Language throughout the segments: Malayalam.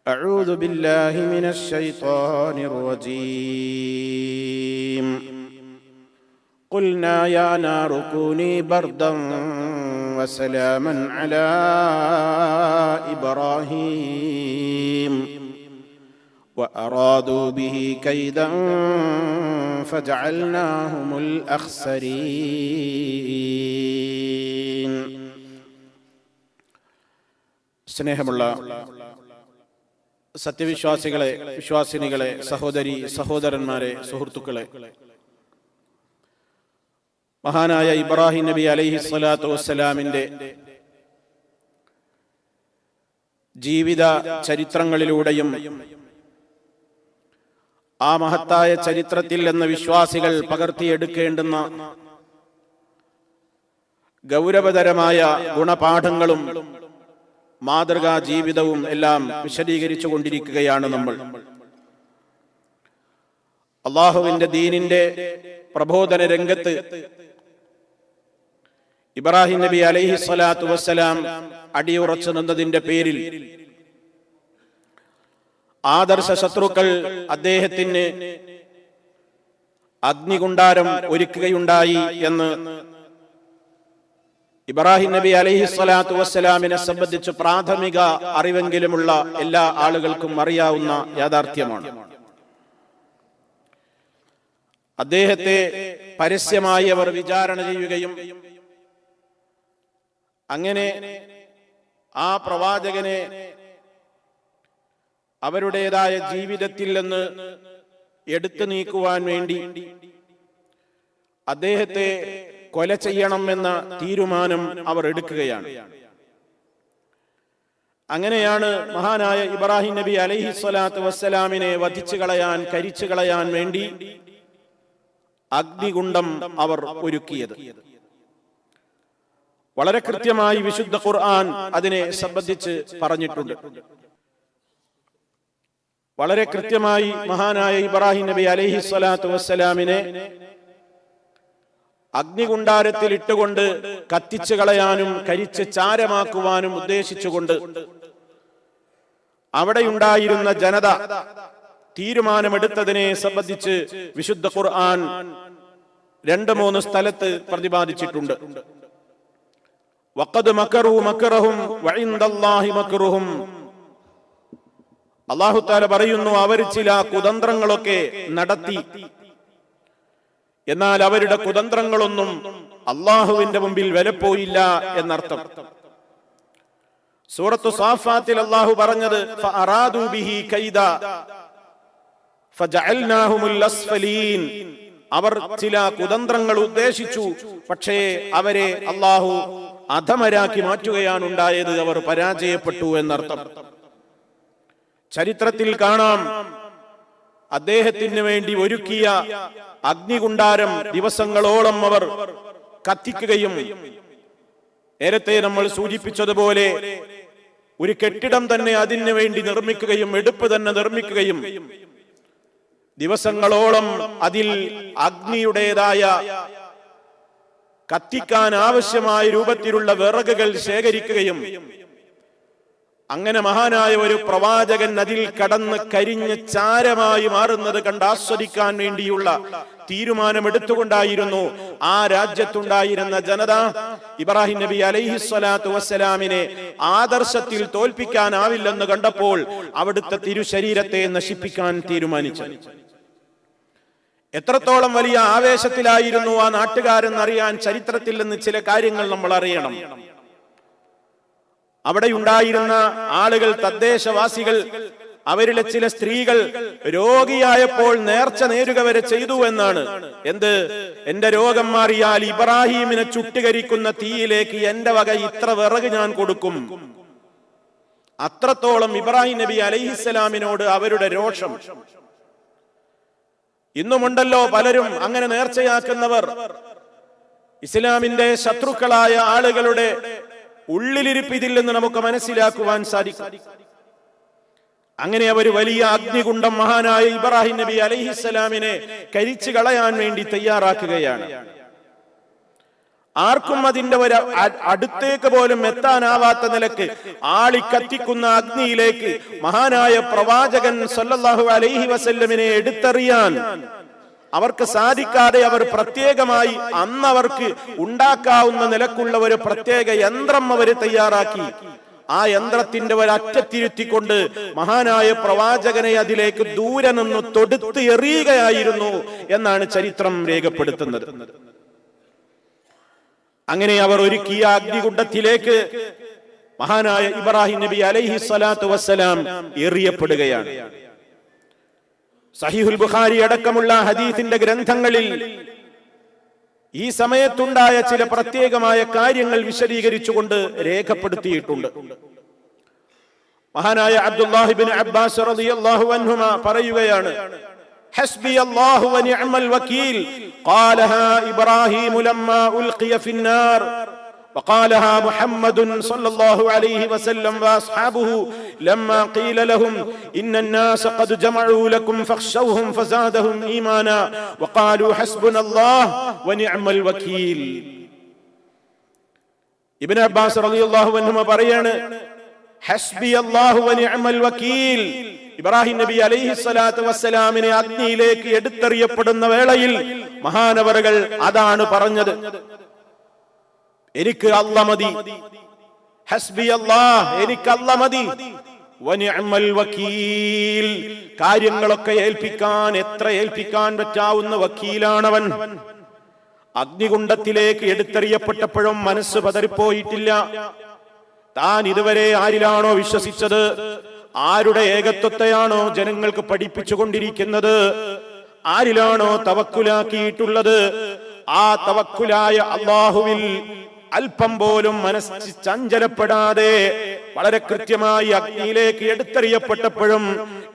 أعوذ بالله من الشيطان الرجيم قلنا يا نار كوني بردا وسلاما على إبراهيم وأرادوا به كيدا فجعلناهم الأخسرين. സ്നേഹമുള്ള സത്യവിശ്വാസികളെ, വിശ്വാസിനികളെ, സഹോദരി സഹോദരന്മാരെ, സുഹൃത്തുക്കളെ, മഹാനായ ഇബ്രാഹിം നബി അലൈഹിസ്സലാത്തു വസ്സലാമിന്റെ ജീവിത ചരിത്രങ്ങളിലൂടെയും ആ മഹത്തായ ചരിത്രത്തിൽ നിന്ന് വിശ്വാസികൾ പകർത്തിയെടുക്കേണ്ടുന്ന ഗൗരവതരമായ ഗുണപാഠങ്ങളും മാതൃകാ ജീവിതവും എല്ലാം വിശദീകരിച്ചു കൊണ്ടിരിക്കുകയാണ് നമ്മൾ. അള്ളാഹുവിന്റെ ദീനിന്റെ പ്രബോധന രംഗത്ത് ഇബ്രാഹിം നബി അലൈഹിസ്സലാത്തു വസ്സലാം അടിയുറച്ചു നിന്നതിന്റെ പേരിൽ ആദർശ ശത്രുക്കൾ അദ്ദേഹത്തിന് അഗ്നികുണ്ഡാരം ഒരുക്കുകയുണ്ടായി എന്ന് ഇബ്രാഹിം നബി അലൈഹിസ്സലാത്തു വസ്സലാമിനെ സംബന്ധിച്ച് പ്രാഥമിക അറിവെങ്കിലുമുള്ള എല്ലാ ആളുകൾക്കും അറിയാവുന്ന യാഥാർത്ഥ്യമാണ്. അദ്ദേഹത്തെ പരസ്യമായി അവർ വിചാരണ ചെയ്യുകയും അങ്ങനെ ആ പ്രവാചകനെ അവരുടേതായ ജീവിതത്തിൽ നിന്ന് എടുത്തു നീക്കുവാൻ വേണ്ടി അദ്ദേഹത്തെ കൊല ചെയ്യണമെന്ന തീരുമാനം അവർ എടുക്കുകയാണ്. അങ്ങനെയാണ് മഹാനായ ഇബ്രാഹിം നബി അലൈഹിസ്സലാത്തു വസ്സലാമിനെ വധിച്ചു കളയാൻ, കരിച്ചു കളയാൻ വേണ്ടി അഗ്നികുണ്ഡം അവർ ഒരുക്കിയത്. വളരെ കൃത്യമായി വിശുദ്ധ ഖുർആൻ അതിനെ സംബന്ധിച്ച് പറഞ്ഞിട്ടുണ്ട്. വളരെ കൃത്യമായി മഹാനായ ഇബ്രാഹിം നബി അലൈഹിസ്സലാത്തു വസ്സലാമിനെ അഗ്നികുണ്ഡാരത്തിൽ ഇട്ടുകൊണ്ട് കത്തിച്ചു കളയാനും കരിച്ച് ചാരമാക്കുവാനും ഉദ്ദേശിച്ചുകൊണ്ട് അവിടെയുണ്ടായിരുന്ന ജനത തീരുമാനമെടുത്തതിനെ സംബന്ധിച്ച് വിശുദ്ധ ഖുർആൻ 2-3 സ്ഥലത്ത് പ്രതിപാദിച്ചിട്ടുണ്ട്. വഖദ് മകറൂ മക്റഹും വഇൻദല്ലാഹി മക്റുഹും. അല്ലാഹു തആല പറയുന്നു, അവർ ചില കുതന്ത്രങ്ങളൊക്കെ നടത്തി, എന്നാൽ അവരുടെ കുതന്ത്രങ്ങളൊന്നും അള്ളാഹുവിന്റെ മുമ്പിൽ വിലപ്പോയില്ല എന്നർത്ഥം. സൂറത്തു സാഫാത്തിൽ അള്ളാഹു പറഞ്ഞത് ഫഅറാദു ബിഹി കൈദ ഫജഅൽനാഹുമുൽ അസ്ഫലീൻ. അവർ ചില കുതന്ത്രങ്ങൾ ഉദ്ദേശിച്ചു, പക്ഷേ അവരെ അള്ളാഹു അധമരാക്കി മാറ്റുകയാണ് ഉണ്ടായത്. അവർ പരാജയപ്പെട്ടു എന്നർത്ഥം. ചരിത്രത്തിൽ കാണാം, അദ്ദേഹത്തിന് വേണ്ടി ഒരുക്കിയ അഗ്നികുണ്ഡാരം ദിവസങ്ങളോളം അവർ കത്തിക്കുകയും, നേരത്തെ നമ്മൾ സൂചിപ്പിച്ചതുപോലെ ഒരു കെട്ടിടം തന്നെ അതിനു വേണ്ടി നിർമ്മിക്കുകയും, എടുപ്പ് തന്നെ നിർമ്മിക്കുകയും, ദിവസങ്ങളോളം അതിൽ അഗ്നിയുടേതായ കത്തിക്കാൻ ആവശ്യമായ രൂപത്തിലുള്ള വിറകുകൾ ശേഖരിക്കുകയും, അങ്ങനെ മഹാനായ ഒരു പ്രവാചകൻ അതിൽ കടന്ന് കരിഞ്ഞ് ചാരമായി മാറുന്നത് കണ്ട് ആസ്വദിക്കാൻ വേണ്ടിയുള്ള തീരുമാനമെടുത്തുകൊണ്ടായിരുന്നു ആ രാജ്യത്തുണ്ടായിരുന്ന ജനത ഇബ്രാഹിം നബി അലൈഹിസ്സലാത്തു വസ്സലാമിനെ ആദർശത്തിൽ തോൽപ്പിക്കാനാവില്ലെന്ന് കണ്ടപ്പോൾ അവിടുത്തെ തിരുശരീരത്തെ നശിപ്പിക്കാൻ തീരുമാനിച്ചു. എത്രത്തോളം വലിയ ആവേശത്തിലായിരുന്നു ആ നാട്ടുകാരെന്നറിയാൻ ചരിത്രത്തിൽ നിന്ന് ചില കാര്യങ്ങൾ നമ്മൾ അറിയണം. അവിടെയുണ്ടായിരുന്ന ആളുകൾ, തദ്ദേശവാസികൾ, അവരിലെ ചില സ്ത്രീകൾ രോഗിയായപ്പോൾ നേർച്ച നേരുക വരെ ചെയ്തു എന്നാണ്. എന്ത്? എന്റെ രോഗം മാറിയാൽ ഇബ്രാഹീമിനെ ചുട്ടുകരിക്കുന്ന തീയിലേക്ക് എന്റെ വക ഇത്ര വിറക് ഞാൻ കൊടുക്കും. അത്രത്തോളം ഇബ്രാഹിം നബി അലൈഹിസ്സലാമിനോട് അവരുടെ രോഷം. ഇന്നുമുണ്ടല്ലോ പലരും അങ്ങനെ നേർച്ചയാക്കുന്നവർ. ഇസ്ലാമിന്റെ ശത്രുക്കളായ ആളുകളുടെ ഉള്ളിലിരിപ്പ് ഇതിൽ നിന്ന് നമുക്ക് മനസ്സിലാക്കുവാൻ സാധിക്കും. അങ്ങനെ അവർ വലിയ അഗ്നികുണ്ഡം മഹാനായ ഇബ്രാഹിം നബി അലൈഹിസ്സലാമിനെ കരിച്ചു കളയാൻ വേണ്ടി തയ്യാറാക്കുകയാണ്. ആർക്കും അതിന്റെ ഒരു അടുത്തേക്ക് പോലും എത്താനാവാത്ത നിലക്ക് ആളിക്കത്തിക്കുന്ന അഗ്നിയിലേക്ക് മഹാനായ പ്രവാചകൻ സല്ലല്ലാഹു അലൈഹി വസല്ലമിനെ എടുത്തെറിയാൻ അവർക്ക് സാധിക്കാതെ അവർ പ്രത്യേകമായി അന്നവർക്ക് ഉണ്ടാക്കാവുന്ന നിലക്കുള്ള ഒരു പ്രത്യേക യന്ത്രം അവർ തയ്യാറാക്കി. ആ യന്ത്രത്തിന്റെ ഒരറ്റത്തിരുത്തിക്കൊണ്ട് മഹാനായ പ്രവാചകനെ അതിലേക്ക് ദൂരെ നിന്ന് തൊടുത്ത് എറിയുകയായിരുന്നു എന്നാണ് ചരിത്രം രേഖപ്പെടുത്തുന്നത്. അങ്ങനെ അവർ ഒരുക്കിയ അഗ്നികുണ്ഡത്തിലേക്ക് മഹാനായ ഇബ്രാഹിം നബി അലൈഹി സ്വലാത്തു വസ്സലാം എറിയപ്പെടുകയാണ്. സഹീഹുൽ ബുഖാരി അടക്കമുള്ള ഹദീസിന്റെ ഗ്രന്ഥങ്ങളിൽ ഈ സമയത്തുണ്ടായ ചില പ്രത്യേകമായ കാര്യങ്ങൾ വിശദീകരിച്ചുകൊണ്ട് രേഖപ്പെടുത്തിയിട്ടുണ്ട്. മഹാനായ അബ്ദുല്ലാഹി ഇബ്നു അബ്ബാസ് റളിയല്ലാഹു അൻഹുമ പറയുകയാണ്, ഹസ്ബി അല്ലാഹു വ നിഅമൽ വകീൽ ഖാലഹാ ഇബ്രാഹിം ലമ്മാ ഉൽഖിയ ഫിന്നാർ وقالها محمد صلى الله عليه وسلم واصحابه لما قيل لهم ان الناس قد جمعوا لكم فاخشوهم فزادهم ايمانا وقالوا حسبنا الله ونعم الوكيل. ഇബ്നു അബ്ബാസ് റളിയല്ലാഹു അൻഹു പറയാണ്, ഹസ്ബി അല്ലാഹു വ നിഅമൽ വകീൽ. ഇബ്രാഹിം നബി അലൈഹി സ്വലാത്തു വസ്സലാമിനെ അഗ്നിയിലേക്ക് എടുത്തെറിയപ്പെടുന്ന വേളയിൽ മഹാനവറുകൾ അതാണ് പറഞ്ഞത്, എനിക്ക് അല്ലാഹ് മതി, ഹസ്ബി അല്ലാഹ്, എനിക്ക് അല്ലാഹ് മതി, വ നിഅമൽ വകീൽ, കാര്യങ്ങളൊക്കെ എത്ര ഏൽപ്പിക്കാൻ പറ്റാവുന്ന വക്കീലാണവൻ. അഗ്നികുണ്ഡത്തിലേക്ക് എടുത്തെറിയപ്പെട്ടപ്പോഴും മനസ്സ് പതറിപ്പോയിട്ടില്ല. താൻ ഇതുവരെ ആരിലാണോ വിശ്വസിച്ചത്, ആരുടെ ഏകത്വത്തെയാണോ ജനങ്ങൾക്ക് പഠിപ്പിച്ചുകൊണ്ടിരിക്കുന്നത്, ആരിലാണോ തവക്കുലാക്കിയിട്ടുള്ളത്, ആ തവക്കുലായ അല്ലാഹുവിൽ അല്പം പോലും മനസ്സ് ചഞ്ചലപ്പെടാതെ വളരെ കൃത്യമായി അഗ്നിയിലേക്ക് എടുത്തെറിയപ്പെട്ടപ്പോഴും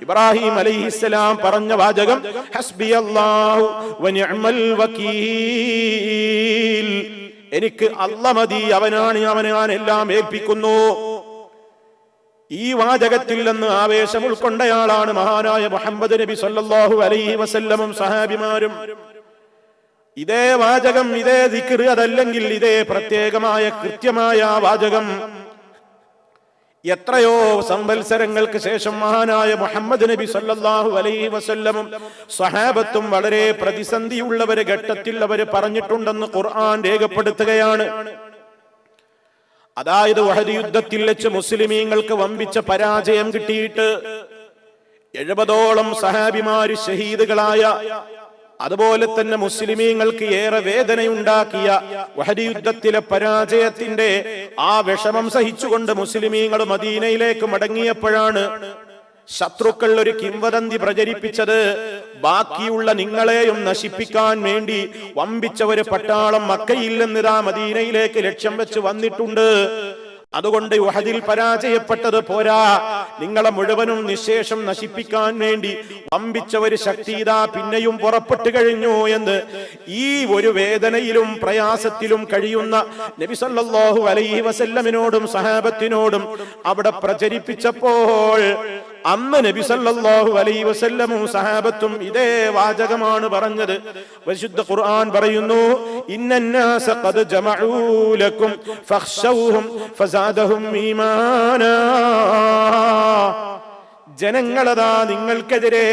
ഇബ്രാഹിം അലൈഹിസ്സലാം പറഞ്ഞ വാചകം ഹസ്ബി അല്ലാഹു വ നിഅമൽ വകീൽ, എനിക്ക് അല്ലാഹ് മതി, അവനെ ഞാൻ എല്ലാം ഏൽപ്പിക്കുന്നു. ഈ വാചകത്തിൽ നിന്ന് ആവേശം ഉൾക്കൊണ്ടയാളാണ് മഹാനായ മുഹമ്മദ് നബി സല്ലല്ലാഹു അലൈഹി വസല്ലമും സഹാബിമാരും. ഇതേ വാചകം, ഇതേ ദിക്ർ, അതല്ലെങ്കിൽ ഇതേ പ്രത്യേകമായ കൃത്യമായ വാചകം എത്രയോ സംവത്സരങ്ങൾക്ക് ശേഷം മഹാനായ മുഹമ്മദ് നബി സല്ലല്ലാഹു അലൈഹി വസല്ലമും സ്വഹാബത്തും വളരെ പ്രതിസന്ധിയുള്ള ഒരു ഘട്ടത്തിൽ അവർ പറഞ്ഞിട്ടുണ്ടെന്ന് ഖുർആൻ രേഖപ്പെടുത്തുകയാണ്. അതായത് ഉഹദ് യുദ്ധത്തിൽ വെച്ച് മുസ്ലിമീങ്ങൾക്ക് വമ്പിച്ച പരാജയം കിട്ടിയിട്ട് 70ഓളം സഹാബിമാര് ഷഹീദുകളായ, അതുപോലെ തന്നെ മുസ്ലിമീങ്ങൾക്ക് ഏറെ വേദനയുണ്ടാക്കിയ ഉഹദ് യുദ്ധത്തിലെ പരാജയത്തിന്റെ ആ വിഷമം സഹിച്ചുകൊണ്ട് മുസ്ലിമീങ്ങൾ മദീനയിലേക്ക് മടങ്ങിയപ്പോഴാണ് ശത്രുക്കൾ ഒരു കിംവദന്തി പ്രചരിപ്പിച്ചത്, ബാക്കിയുള്ള നിങ്ങളെയും നശിപ്പിക്കാൻ വേണ്ടി വമ്പിച്ച ഒരു പട്ടാളം മക്കയിൽ നിന്നിതാ മദീനയിലേക്ക് ലക്ഷ്യം വെച്ച് വന്നിട്ടുണ്ട്. അതുകൊണ്ട് ഉഹദിൽ പരാജയപ്പെട്ടത് പോരാ, നിങ്ങളെ മുഴുവനും നിശേഷം നശിപ്പിക്കാൻ വേണ്ടി വമ്പിച്ച ഒരു ശക്തി ഇതാ പിന്നെയും പുറപ്പെട്ടു കഴിഞ്ഞു എന്ന് ഈ ഒരു വേദനയിലും പ്രയാസത്തിലും കഴിയുന്ന നബി സല്ലല്ലാഹു അലൈഹി വസല്ലമിനോടും സഹാബത്തിനോടും അവിടെ പ്രചരിപ്പിച്ചപ്പോൾ അന്ന് നബി സല്ലല്ലാഹു അലൈഹി വസല്ലമും സഹാബത്തും ഇതേ വാചകമാണ് പറഞ്ഞത്. പരിശുദ്ധ ഖുർആൻ പറയുന്നു, ഇന്നന്നാസ ഖദ് ജമഉ ലക്കും ഫഖ്ശൗഹും ഫസാദഹും ഈമാനാ. ജനങ്ങളതാ നിങ്ങൾക്കെതിരെ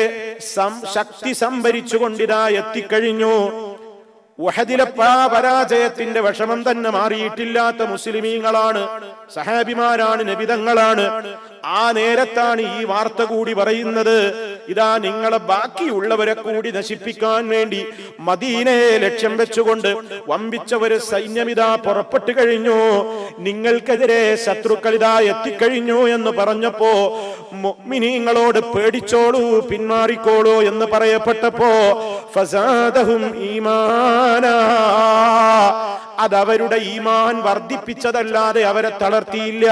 ശക്തി സംഭരിച്ചുകൊണ്ടിതാ എത്തിക്കഴിഞ്ഞു. ഉഹദിലെ പരാജയത്തിന്റെ വിഷമം തന്നെ മാറിയിട്ടില്ലാത്ത മുസ്ലിമീങ്ങളാണ്, സഹാബിമാരാണ്, നബിതങ്ങളാണ്. ആ നേരത്താണ് ഈ വാർത്ത കൂടി പറയുന്നത്, ഇതാ നിങ്ങളെ ബാക്കിയുള്ളവരെ കൂടി നശിപ്പിക്കാൻ വേണ്ടി മദീനയെ ലക്ഷ്യം വെച്ചുകൊണ്ട് വമ്പിച്ച ഒരു സൈന്യമിതാ പുറപ്പെട്ടു കഴിഞ്ഞു, നിങ്ങൾക്കെതിരെ ശത്രുക്കൾ ഇതാ എത്തിക്കഴിഞ്ഞു എന്ന് പറഞ്ഞപ്പോ മുഅ്മിനീങ്ങളോട് പേടിച്ചോളൂ, പിന്മാറിക്കോളൂ എന്ന് പറയപ്പെട്ടപ്പോ ഫസാദഹും ഈമാനാ, അതവരുടെ ഈമാൻ വർദ്ധിപ്പിച്ചതല്ലാതെ അവരെ തളർത്തിയില്ല.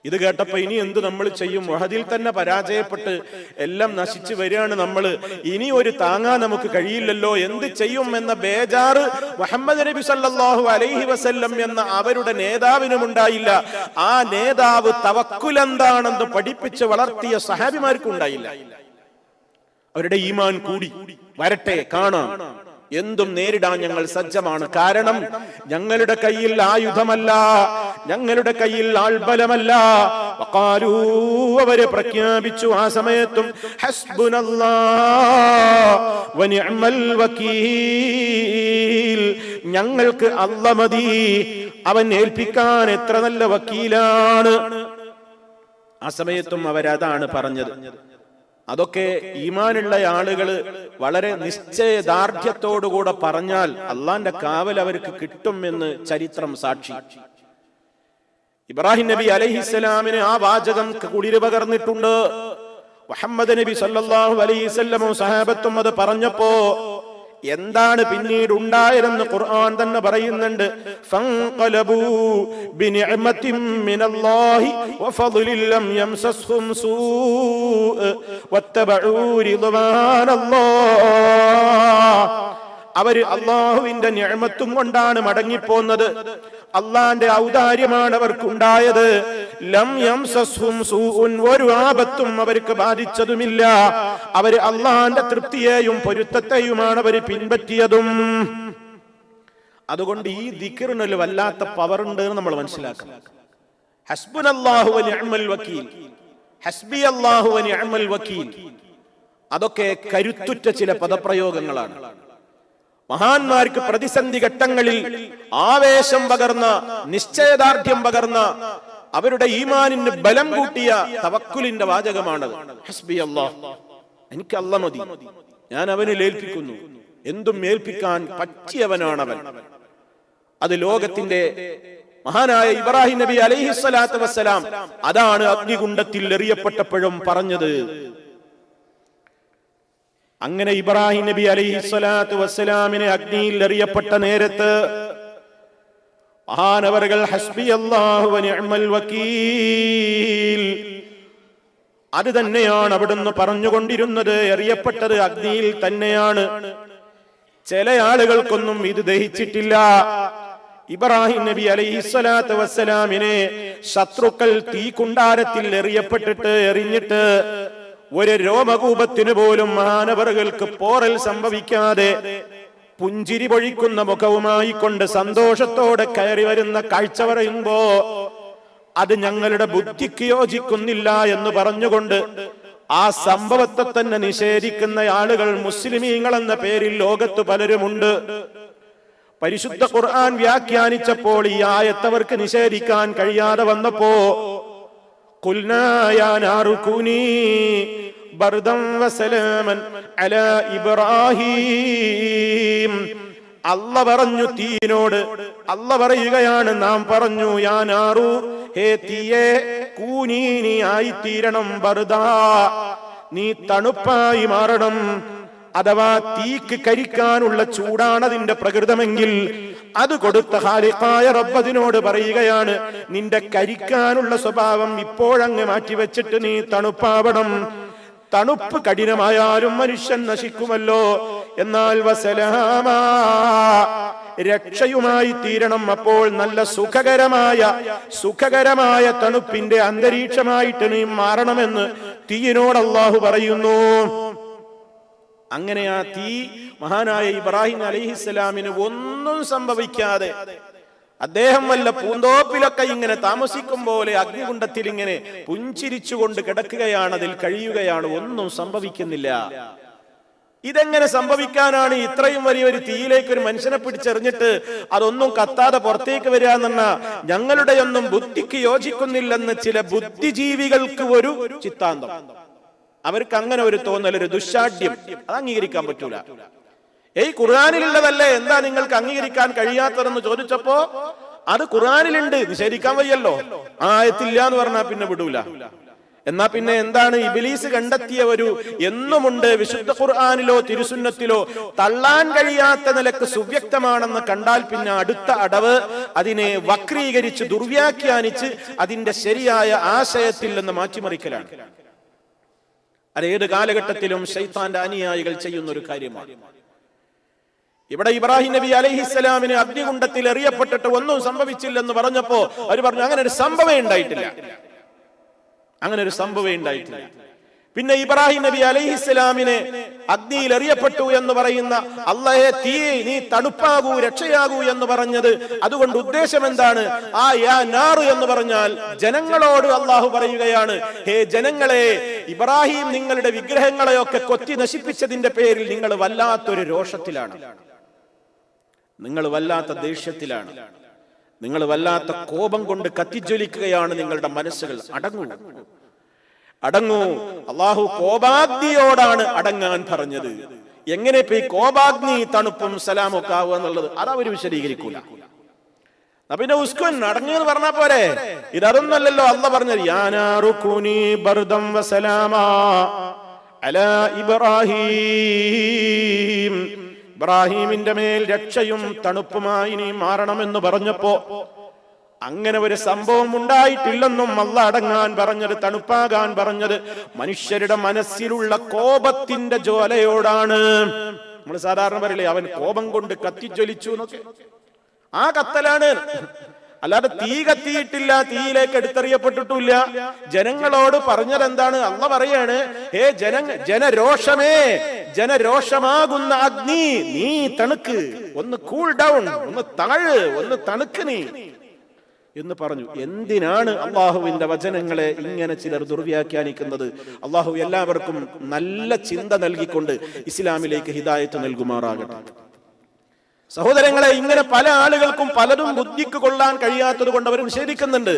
ഇത് കേട്ടപ്പോ ഇനി എന്ത് നമ്മൾ ചെയ്യും? ഉഹദിൽ തന്നെ പരാജയപ്പെട്ട് എല്ലാം നശിച്ചു വരികയാണ് നമ്മൾ, ഇനി ഒരു താങ്ങാൻ നമുക്ക് കഴിയില്ലല്ലോ, എന്ത് ചെയ്യും എന്ന ബേജാറ് മുഹമ്മദ് നബി സല്ലല്ലാഹു അലൈഹി വസല്ലം എന്ന അവരുടെ നേതാവിനും ഉണ്ടായില്ല. ആ നേതാവ് തവക്കുൽ എന്താണെന്ന് പഠിപ്പിച്ച് വളർത്തിയ സഹാബിമാർക്കും ഉണ്ടായില്ല. അവരുടെ ഈമാൻ കൂടി, വരട്ടെ കാണാം, എന്തും നേരിടാൻ ഞങ്ങൾ സജ്ജമാണ്. കാരണം ഞങ്ങളുടെ കയ്യിൽ ആയുധമല്ല, ഞങ്ങളുടെ കയ്യിൽ ആൾബലമല്ല. വഖാലൂ, അവരെ പ്രഖ്യാപിച്ചു ആ സമയത്തും, ഹസ്ബുനല്ലാഹ് വനിഅമൽ വകീൽ, ഞങ്ങൾക്ക് അല്ലാഹ് മതി, അവൻ ഏൽപ്പിക്കാൻ എത്ര നല്ല വക്കീലാണ്. ആ സമയത്തും അവരതാണ് പറഞ്ഞത്. അതൊക്കെ ഈമാനുള്ള ആളുകള് വളരെ നിശ്ചയദാർഢ്യത്തോടുകൂടെ പറഞ്ഞാൽ അള്ളാന്റെ കാവൽ അവർക്ക് കിട്ടും എന്ന് ചരിത്രം സാക്ഷി. ഇബ്രാഹിം നബി അലൈഹിസ്സലാമിന് ആ വാചകം കുളിര് പകർന്നിട്ടുണ്ട്. മുഹമ്മദ് നബി സല്ലല്ലാഹു അലൈഹി വസല്ലമോ സഹാബത്തും അത് പറഞ്ഞപ്പോ എന്താണ് പിന്നീട് ഉണ്ടായതെന്ന് ഖുർആൻ തന്നെ പറയുന്നുണ്ട്. ഫൻഖലബൂ ബിനിഅമതിൻ മിനല്ലാഹി വഫദ്ലിൻ ലം യംസസ്ഹും സൂഅ വത്തബഊ റിദ്വാനല്ലാഹ്. അവർ അല്ലാഹുവിന്റെ നിഅമത്തും കൊണ്ടാണ് മടങ്ങിപ്പോന്നത്. അള്ളാന്റെ ഔദാര്യമാണ് അവർക്കുണ്ടായത്. ലം യംസസ്ഹും സൂഉൻ, ഒരു ആപത്തും അവർക്ക് ബാധിച്ചതുമില്ല. അവർ അള്ളാന്റെ തൃപ്തിയെയും പൊരുത്തത്തെയുമാണ് അവർ പിൻപറ്റിയതും. അതുകൊണ്ട് ഈ ദിക്റിന് വല്ലാത്ത പവർ ഉണ്ട് എന്ന് നമ്മൾ മനസ്സിലാക്കണം. ഹസ്ബുനല്ലാഹു വനിഅമൽ വകീൽ, ഹസ്ബി അല്ലാഹു വനിഅമൽ വകീൽ, അതൊക്കെ കരുത്തുറ്റ ചില പദപ്രയോഗങ്ങളാണ്. മഹാന്മാർക്ക് പ്രതിസന്ധി ഘട്ടങ്ങളിൽ ആവേശം പകർന്ന, നിശ്ചയദാർഢ്യം പകർന്ന, അവരുടെ ഈമാനിന് ബലം കൂട്ടിയ തവക്കുലിന്റെ വാചകമാണത്. ഹസ്ബി അല്ലാഹ്, എനിക്ക് അല്ലാഹ് മതി, ഞാൻ അവനിൽ ഏൽപ്പിക്കുന്നു, എന്തും ഏൽപ്പിക്കാൻ പറ്റിയവനാണവൻ. അത് ലോകത്തിന്റെ മഹാനായ ഇബ്രാഹിം നബി അലൈഹിസ്സലാത്തു വസ്സലാം അതാണ് അഗ്നികുണ്ഡത്തിൽ എറിയപ്പെട്ടപ്പോഴും പറഞ്ഞത്. അങ്ങനെ ഇബ്രാഹിം നബി അലൈഹിസ്സലാത്തു വസ്സലാമിനെ അഗ്നിയിൽ എറിയപ്പെട്ട നേരത്ത് മഹാനവറുകൾ ഹസ്ബി അല്ലാഹു വനിഅമൽ വകീൽ, അത് തന്നെയാണ് അവിടുന്ന് പറഞ്ഞുകൊണ്ടിരുന്നത്. എറിയപ്പെട്ടത് അഗ്നിയിൽ തന്നെയാണ്. ചില ആളുകൾക്കൊന്നും ഇത് ദഹിച്ചിട്ടില്ല. ഇബ്രാഹിം നബി അലൈഹിസ്സലാത്തു വസ്സലാമിനെ ശത്രുക്കൾ തീക്കുണ്ടാരത്തിൽ എറിഞ്ഞിട്ട് ഒരു രോമകൂപത്തിന് പോലും മാനവറുകൾക്ക് പോറൽ സംഭവിക്കാതെ പുഞ്ചിരി പൊഴിക്കുന്ന മുഖവുമായി കൊണ്ട് സന്തോഷത്തോടെ കയറി വരുന്ന കാഴ്ച പറയുമ്പോ അത് ഞങ്ങളുടെ ബുദ്ധിക്ക് യോജിക്കുന്നില്ല എന്ന് പറഞ്ഞുകൊണ്ട് ആ സംഭവത്തെ തന്നെ നിഷേധിക്കുന്ന ആളുകൾ മുസ്ലിമീങ്ങൾ എന്ന പേരിൽ ലോകത്ത് പലരുമുണ്ട്. പരിശുദ്ധ ഖുർആൻ വ്യാഖ്യാനിച്ചപ്പോൾ ഈ ആയത്തവർക്ക് നിഷേധിക്കാൻ കഴിയാതെ വന്നപ്പോ ഖുൽനാ യാ നാറു കൂനി ബർദൻ വസലാമൻ അലാ ഇബ്രാഹീം, അല്ലാഹ് പറഞ്ഞു തീയിനോട്, അല്ലാഹ് പറയുകയാണ്, നാം പറഞ്ഞു, യാ നാറു, ഹേ തീയേ, കൂനി, നീ ആയിത്തീരണം, ബർദാ, നീ തണുപ്പായി മാറണം. അഥവാ തീക്ക് കരിക്കാനുള്ള ചൂടാണ് അതിന്റെ പ്രകൃതമെങ്കിൽ അത് കൊടുത്ത ഖാലിഖായ റബ്ബിനോട് പറയുകയാണ്, നിന്റെ കരിക്കാനുള്ള സ്വഭാവം ഇപ്പോഴങ്ങ് മാറ്റിവെച്ചിട്ട് നീ തണുപ്പാവണം. തണുപ്പ് കഠിനമായാലും മനുഷ്യൻ നശിക്കുമല്ലോ, എന്നാൽ വസലാമാ, രക്ഷയുമായി തീരണം. അപ്പോൾ നല്ല സുഖകരമായ തണുപ്പിന്റെ അന്തരീക്ഷമായിട്ട് നീ മാറണമെന്ന് തീയിനോട് അല്ലാഹു പറയുന്നു. അങ്ങനെ ആ തീ മഹാനായ ഇബ്രാഹിം അലൈഹിസ്സലാമിന് ഒന്നും സംഭവിക്കാതെ അദ്ദേഹം വല്ല പൂന്തോപ്പിലൊക്കെ ഇങ്ങനെ താമസിക്കും പോലെ അഗ്നികുണ്ഡത്തിൽ ഇങ്ങനെ പുഞ്ചിരിച്ചുകൊണ്ട് കിടക്കുകയാണ്, അതിൽ കഴിയുകയാണ്, ഒന്നും സംഭവിക്കുന്നില്ല. ഇതെങ്ങനെ സംഭവിക്കാനാണ്? ഇത്രയും വലിയൊരു തീയിലേക്ക് ഒരു മനുഷ്യനെ പിടിച്ചെറിഞ്ഞിട്ട് അതൊന്നും കത്താതെ പുറത്തേക്ക് വരിക എന്ന ഞങ്ങളുടെയൊന്നും ബുദ്ധിക്ക് യോജിക്കുന്നില്ലെന്ന് ചില ബുദ്ധിജീവികൾക്ക് ഒരു ചിത്താന്തം, അവർക്ക് അങ്ങനെ ഒരു തോന്നൽ, ഒരു ദുശ്ശാഠ്യം, അത് അംഗീകരിക്കാൻ പറ്റൂല. ഖുർആനിലുള്ളതല്ലേ, എന്താ നിങ്ങൾക്ക് അംഗീകരിക്കാൻ കഴിയാത്തതെന്ന് ചോദിച്ചപ്പോ അത് ഖുർആനിലുണ്ട്, നിഷേധിക്കാൻ വയ്യല്ലോ. ആയത്തില്ല എന്ന് പറഞ്ഞാൽ പിന്നെ വിടൂല. എന്നാ പിന്നെ എന്താണ് ഇബ്ലീസ് കണ്ടെത്തിയ ഒരു എന്നുമുണ്ട് വിശുദ്ധ ഖുർആനിലോ തിരുസുന്നത്തിലോ തള്ളാൻ കഴിയാത്ത നിലക്ക് സുവ്യക്തമാണെന്ന് കണ്ടാൽ പിന്നെ അടുത്ത അടവ് അതിനെ വക്രീകരിച്ച് ദുർവ്യാഖ്യാനിച്ച് അതിന്റെ ശരിയായ ആശയത്തിൽ നിന്ന് മാറ്റിമറിക്കലാണ്. അത് ഏത് കാലഘട്ടത്തിലും ശൈത്താന്റെ അനുയായികൾ ചെയ്യുന്ന ഒരു കാര്യമാണ്. ഇവിടെ ഇബ്രാഹിം നബി അലൈഹിസ്സലാമിന് അഗ്നികുണ്ഡത്തിൽ എറിയപ്പെട്ടിട്ട് ഒന്നും സംഭവിച്ചില്ലെന്ന് പറഞ്ഞപ്പോ അവർ പറഞ്ഞു, അങ്ങനെ ഒരു സംഭവം ഉണ്ടായിട്ടില്ല. പിന്നെ ഇബ്രാഹിം നബി അലൈഹിസ്സലാമിനെ അഗ്നിയിൽ എറിയപ്പെട്ടു എന്ന് പറയുന്ന അള്ളയെ തീ നീ തണുപ്പാകൂ രക്ഷയാകൂ എന്ന് പറഞ്ഞത് അതുകൊണ്ട് ഉദ്ദേശം എന്താണ്? ആ യാ നാറ് എന്ന് പറഞ്ഞാൽ ജനങ്ങളോട് അള്ളാഹു പറയുകയാണ്, ഹേ ജനങ്ങളെ, ഇബ്രാഹിം നിങ്ങളുടെ വിഗ്രഹങ്ങളെയൊക്കെ കൊത്തി നശിപ്പിച്ചതിന്റെ പേരിൽ നിങ്ങൾ വല്ലാത്തൊരു രോഷത്തിലാണ്, നിങ്ങൾ വല്ലാത്ത ദേഷ്യത്തിലാണ്, നിങ്ങൾ വല്ലാത്ത കോപം കൊണ്ട് കത്തിജ്വലിക്കുകയാണ്, നിങ്ങളുടെ മനസ്സുകൾ അടങ്ങൂ, അടങ്ങൂ. അള്ളാഹു കോപാഗ്നിയോടാണ് അടങ്ങാൻ പറഞ്ഞത്. എങ്ങനെ ഇപ്പൊ ഈ കോപാഗ്നി തണുപ്പും സലാമും ഒക്കെ ആവുക എന്നുള്ളത് അതവര് വിശദീകരിക്കൂല. പിന്നെ ഉസ്കുൻ അടങ്ങുന്ന് പറഞ്ഞാ പോരെ? ഇതൊന്നല്ലല്ലോ അള്ളാഹ് പറഞ്ഞത്. യാനാറുകുനി ബർദം വസലാമാ അലാ ഇബ്രാഹിം, ഇബ്രാഹിമിന്റെ മേൽ രക്ഷയും തണുപ്പുമായി നീ മാറണമെന്ന് പറഞ്ഞപ്പോ അങ്ങനെ ഒരു സംഭവം ഉണ്ടായിട്ടില്ലെന്നും അള്ളാഹ് അടങ്ങാൻ പറഞ്ഞത്, തണുപ്പാകാൻ പറഞ്ഞത് മനുഷ്യരുടെ മനസ്സിലുള്ള കോപത്തിന്റെ ജ്വാലയോടാണ്. നമ്മൾ സാധാരണ പറയില്ലേ, അവൻ കോപം കൊണ്ട് കത്തിജ്വലിച്ചു എന്നൊക്കെ. ആ കത്തലാണ്, അല്ലാതെ തീ കത്തിയിട്ടില്ല, തീയിലേക്ക് എടുത്തെറിയപ്പെട്ടിട്ടില്ല. ജനങ്ങളോട് പറഞ്ഞത് എന്താണ്? അള്ളാഹ് പറയാണ്, ഹേ ജനരോഷമേ, ജനരോഷമാകുന്ന അഗ്നി നീ തണുക്ക്, ഒന്ന് കൂൾ ഡൗൺ, ഒന്ന് താഴ്, ഒന്ന് തണുക്ക് നീ എന്ന് പറഞ്ഞു. എന്തിനാണ് അള്ളാഹുവിന്റെ വചനങ്ങളെ ഇങ്ങനെ ചിലർ ദുർവ്യാഖ്യാനിക്കുന്നത്? അള്ളാഹു എല്ലാവർക്കും നല്ല ചിന്ത നൽകിക്കൊണ്ട് ഇസ്ലാമിലേക്ക് ഹിദായത്ത് നൽകുമാറാകട്ടെ. സഹോദരങ്ങളെ, ഇങ്ങനെ പല ആളുകൾക്കും പലതും ബുദ്ധിക്ക് കൊള്ളാൻ കഴിയാത്തത് കൊണ്ട് അവർ നിഷേധിക്കുന്നുണ്ട്.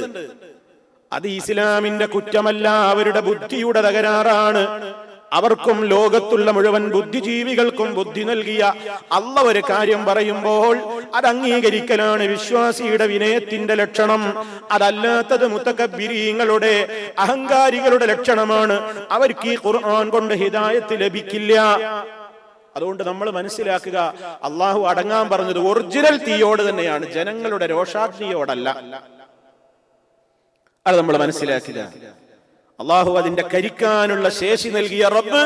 അത് ഇസ്ലാമിന്റെ കുറ്റമല്ല, അവരുടെ ബുദ്ധിയുടെ തകരാറാണ്. അവർക്കും ലോകത്തുള്ള മുഴുവൻ ബുദ്ധിജീവികൾക്കും ബുദ്ധി നൽകിയ അല്ലാഹ് ഒരു കാര്യം പറയുമ്പോൾ അത് അംഗീകരിക്കലാണ് വിശ്വാസിയുടെ വിനയത്തിന്റെ ലക്ഷണം. അതല്ലാത്തത് മുതകബ്ബിരീങ്ങളുടെ, അഹങ്കാരികളുടെ ലക്ഷണമാണ്. അവർക്ക് ഈ ഖുർആൻ കൊണ്ട് ഹിദായത്ത് ലഭിക്കില്ല. അതുകൊണ്ട് നമ്മൾ മനസ്സിലാക്കുക, അള്ളാഹു അടങ്ങാൻ പറഞ്ഞത് ഒറിജിനൽ തീയോട് തന്നെയാണ്, ജനങ്ങളുടെ രോഷാഗ്നിയോടല്ല. അത് നമ്മൾ മനസ്സിലാക്കുക. അള്ളാഹു അതിന്റെ കരിക്കാനുള്ള ശേഷി നൽകിയ റബ്ബ്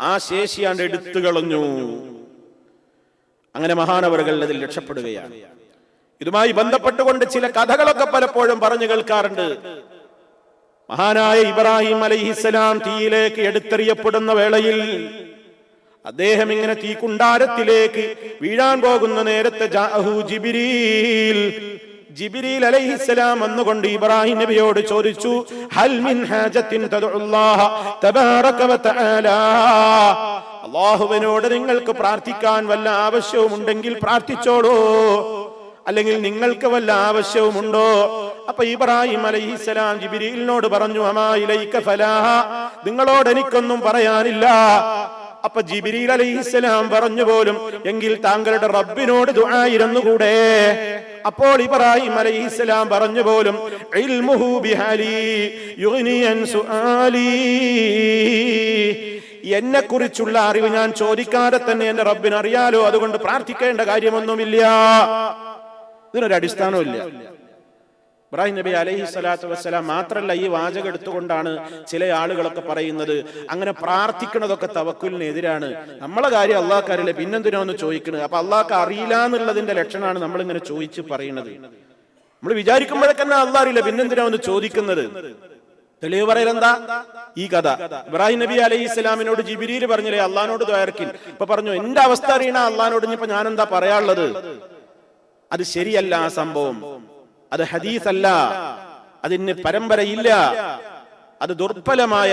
ആ ശേഷിയാണ്ട് എടുത്തു കളഞ്ഞു. അങ്ങനെ മഹാനവറുകൾ അതിൽ രക്ഷപ്പെടുകയാണ്. ഇതുമായി ബന്ധപ്പെട്ടുകൊണ്ട് ചില കഥകളൊക്കെ പലപ്പോഴും പറഞ്ഞു കേൾക്കാറുണ്ട്. മഹാനായ ഇബ്രാഹിം അലൈഹിസ്സലാം തീയിലേക്ക് എടുത്തെറിയപ്പെടുന്ന വേളയിൽ അദ്ദേഹം ഇങ്ങനെ തീക്കുണ്ടാരത്തിലേക്ക് വീഴാൻ പോകുന്ന നേരത്തെ ജാഅഹു ജിബ്രീൽ, ജിബ്രീൽ അലൈഹിസ്സലാം വന്നുകൊണ്ട് ഇബ്രാഹിം നബിയോട് ചോദിച്ചു, ഹൽ മിൻ ഹാജത്തിൻ തദഉല്ലാഹ തബാറക വ തആല, അല്ലാഹുവിനോട് നിങ്ങൾക്ക് പ്രാർത്ഥിക്കാൻ വല്ല ആവശ്യവുമുണ്ടെങ്കിൽ പ്രാർത്ഥിച്ചോളൂ, അല്ലെങ്കിൽ നിങ്ങൾക്ക് വല്ല ആവശ്യവുമുണ്ടോ? അപ്പൊ ഇബ്രാഹിം അലൈഹിസ്സലാം ജിബ്രീലിനോട് പറഞ്ഞു, അമാ ഇലൈക ഫലാഹ, നിങ്ങളോട് എനിക്കൊന്നും പറയാനില്ല. അപ്പൊ ജിബ്രീൽ അലൈഹിസ്സലാം പറഞ്ഞു പോലും, എങ്കിൽ താങ്കളുടെ റബ്ബിനോട് ദുആ ഇരുന്നുകൂടെ? അപ്പോൾ ഇബ്രാഹിം അലൈഹിസ്സലാം പറഞ്ഞു പോലും, ഇൽമുഹു ബിഹാലി യുഗ്നി അൻ സുആലി, എന്നെ കുറിച്ചുള്ള അറിവ് ഞാൻ ചോദിക്കാതെ തന്നെ എന്റെ റബ്ബിന് അറിയാലോ, അതുകൊണ്ട് പ്രാർത്ഥിക്കേണ്ട കാര്യമൊന്നുമില്ല. ഇതിനൊരു അടിസ്ഥാനമില്ല. ഇബ്രാഹിം നബി അലൈഹി സ്വലാത്തു വസ്സലാം മാത്രല്ല, ഈ വാചകം എടുത്തുകൊണ്ടാണ് ചില ആളുകളൊക്കെ പറയുന്നത് അങ്ങനെ പ്രാർത്ഥിക്കുന്നതൊക്കെ തവക്കുലിനെതിരാണ്, നമ്മളെ കാര്യം അള്ളാഹ്ക്ക് അറിയില്ല, പിന്നെന്തിനാ ഒന്ന് ചോദിക്കുന്നത്? അപ്പൊ അള്ളാഹ്ക്ക് അറിയില്ല എന്നുള്ളതിന്റെ ലക്ഷണമാണ് നമ്മൾ ഇങ്ങനെ ചോദിച്ച് പറയുന്നത്. നമ്മൾ വിചാരിക്കുമ്പോഴേക്കന്നെ അള്ളാഹ് അറിയില്ല, പിന്നെന്തിനാ ഒന്ന് ചോദിക്കുന്നത്? തെളിവ് പറയലെന്താ? ഈ കഥ ഇബ്രാഹിം നബി അലൈഹി സ്വലാമിനോട് ജിബ്രീൽ പറഞ്ഞില്ലേ, അള്ളാഹിനോട് ദ്വാരക്കിൻ. ഇപ്പൊ പറഞ്ഞു, എന്റെ അവസ്ഥ അറിയണ അള്ളാഹിനോട് ഇനിയിപ്പോ ഞാൻ എന്താ പറയാനുള്ളത്? അത് ശരിയല്ല, ആ സംഭവം അത് ഹദീസല്ല, അതിന് പരമ്പരയില്ല, അത് ദുർബലമായ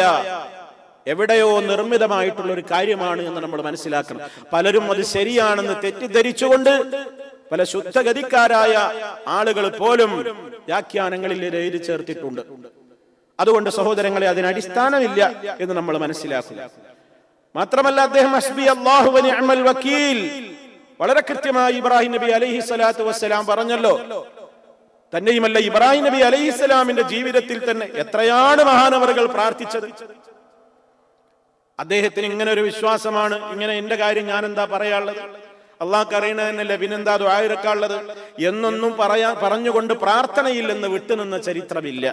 എവിടെയോ നിർമ്മിതമായിട്ടുള്ള ഒരു കാര്യമാണ് എന്ന് നമ്മൾ മനസ്സിലാക്കണം. പലരും അത് ശരിയാണെന്ന് തെറ്റിദ്ധരിച്ചുകൊണ്ട് പല ശുദ്ധഗതിക്കാരായ ആളുകൾ പോലും വ്യാഖ്യാനങ്ങളിൽ എഴുതി ചേർത്തിട്ടുണ്ട്. അതുകൊണ്ട് സഹോദരങ്ങളെ, അതിന് അടിസ്ഥാനമില്ല എന്ന് നമ്മൾ മനസ്സിലാക്കുക. മാത്രമല്ല, അദ്ദേഹം ഹസ്ബി അല്ലാഹു വ നിഅമൽ വക്കീൽ വളരെ കൃത്യമായി ഇബ്രാഹിം നബി അലൈഹി സ്വലാത്തു വസ്സലാം പറഞ്ഞല്ലോ. തന്നെയുമല്ല, ഇബ്രാഹിം നബി അലൈഹിസ്സലാമിന്റെ ജീവിതത്തിൽ തന്നെ എത്രയാണ് മഹാനവറുകൾ പ്രാർത്ഥിച്ചത്. അദ്ദേഹത്തിന് ഇങ്ങനെ ഒരു വിശ്വാസമാണ്, ഇങ്ങനെ എന്റെ കാര്യം ഞാൻ എന്താ പറയാനുള്ളത്, അള്ളാഹ്ക്ക് അറിയണതന്നല്ലേ, പിന്നെന്താ ദുആ ഇറക്കാനുള്ളത് എന്നൊന്നും പറഞ്ഞുകൊണ്ട് പ്രാർത്ഥനയില്ലെന്ന് വിട്ടുനിന്ന ചരിത്രമില്ല.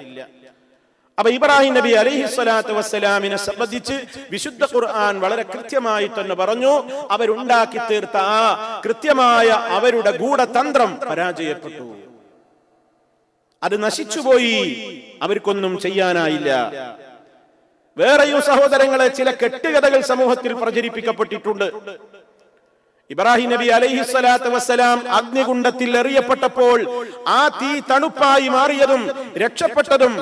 അപ്പൊ ഇബ്രാഹിം നബി അലൈഹി സ്വലാത്തു വസ്സലാമിനെ സംബന്ധിച്ച് വിശുദ്ധ ഖുർആൻ വളരെ കൃത്യമായി തന്നെ പറഞ്ഞു, അവരുണ്ടാക്കി തീർത്ത ആ കൃത്യമായ അവരുടെ ഗൂഢതന്ത്രം പരാജയപ്പെട്ടു, അത് നശിച്ചുപോയി, അവർക്കൊന്നും ചെയ്യാനായില്ല. വേറെയും സഹോദരങ്ങളെ ചില കെട്ടുകഥകൾ സമൂഹത്തിൽ പ്രചരിപ്പിക്കപ്പെട്ടിട്ടുണ്ട്. ഇബ്രാഹിം നബി അലൈഹിസ്സലാത്തു വസ്സലാം അഗ്നികുണ്ഡത്തിൽ എറിയപ്പെട്ടപ്പോൾ ആ തീ തണുപ്പായി മാറിയതും രക്ഷപ്പെട്ടതും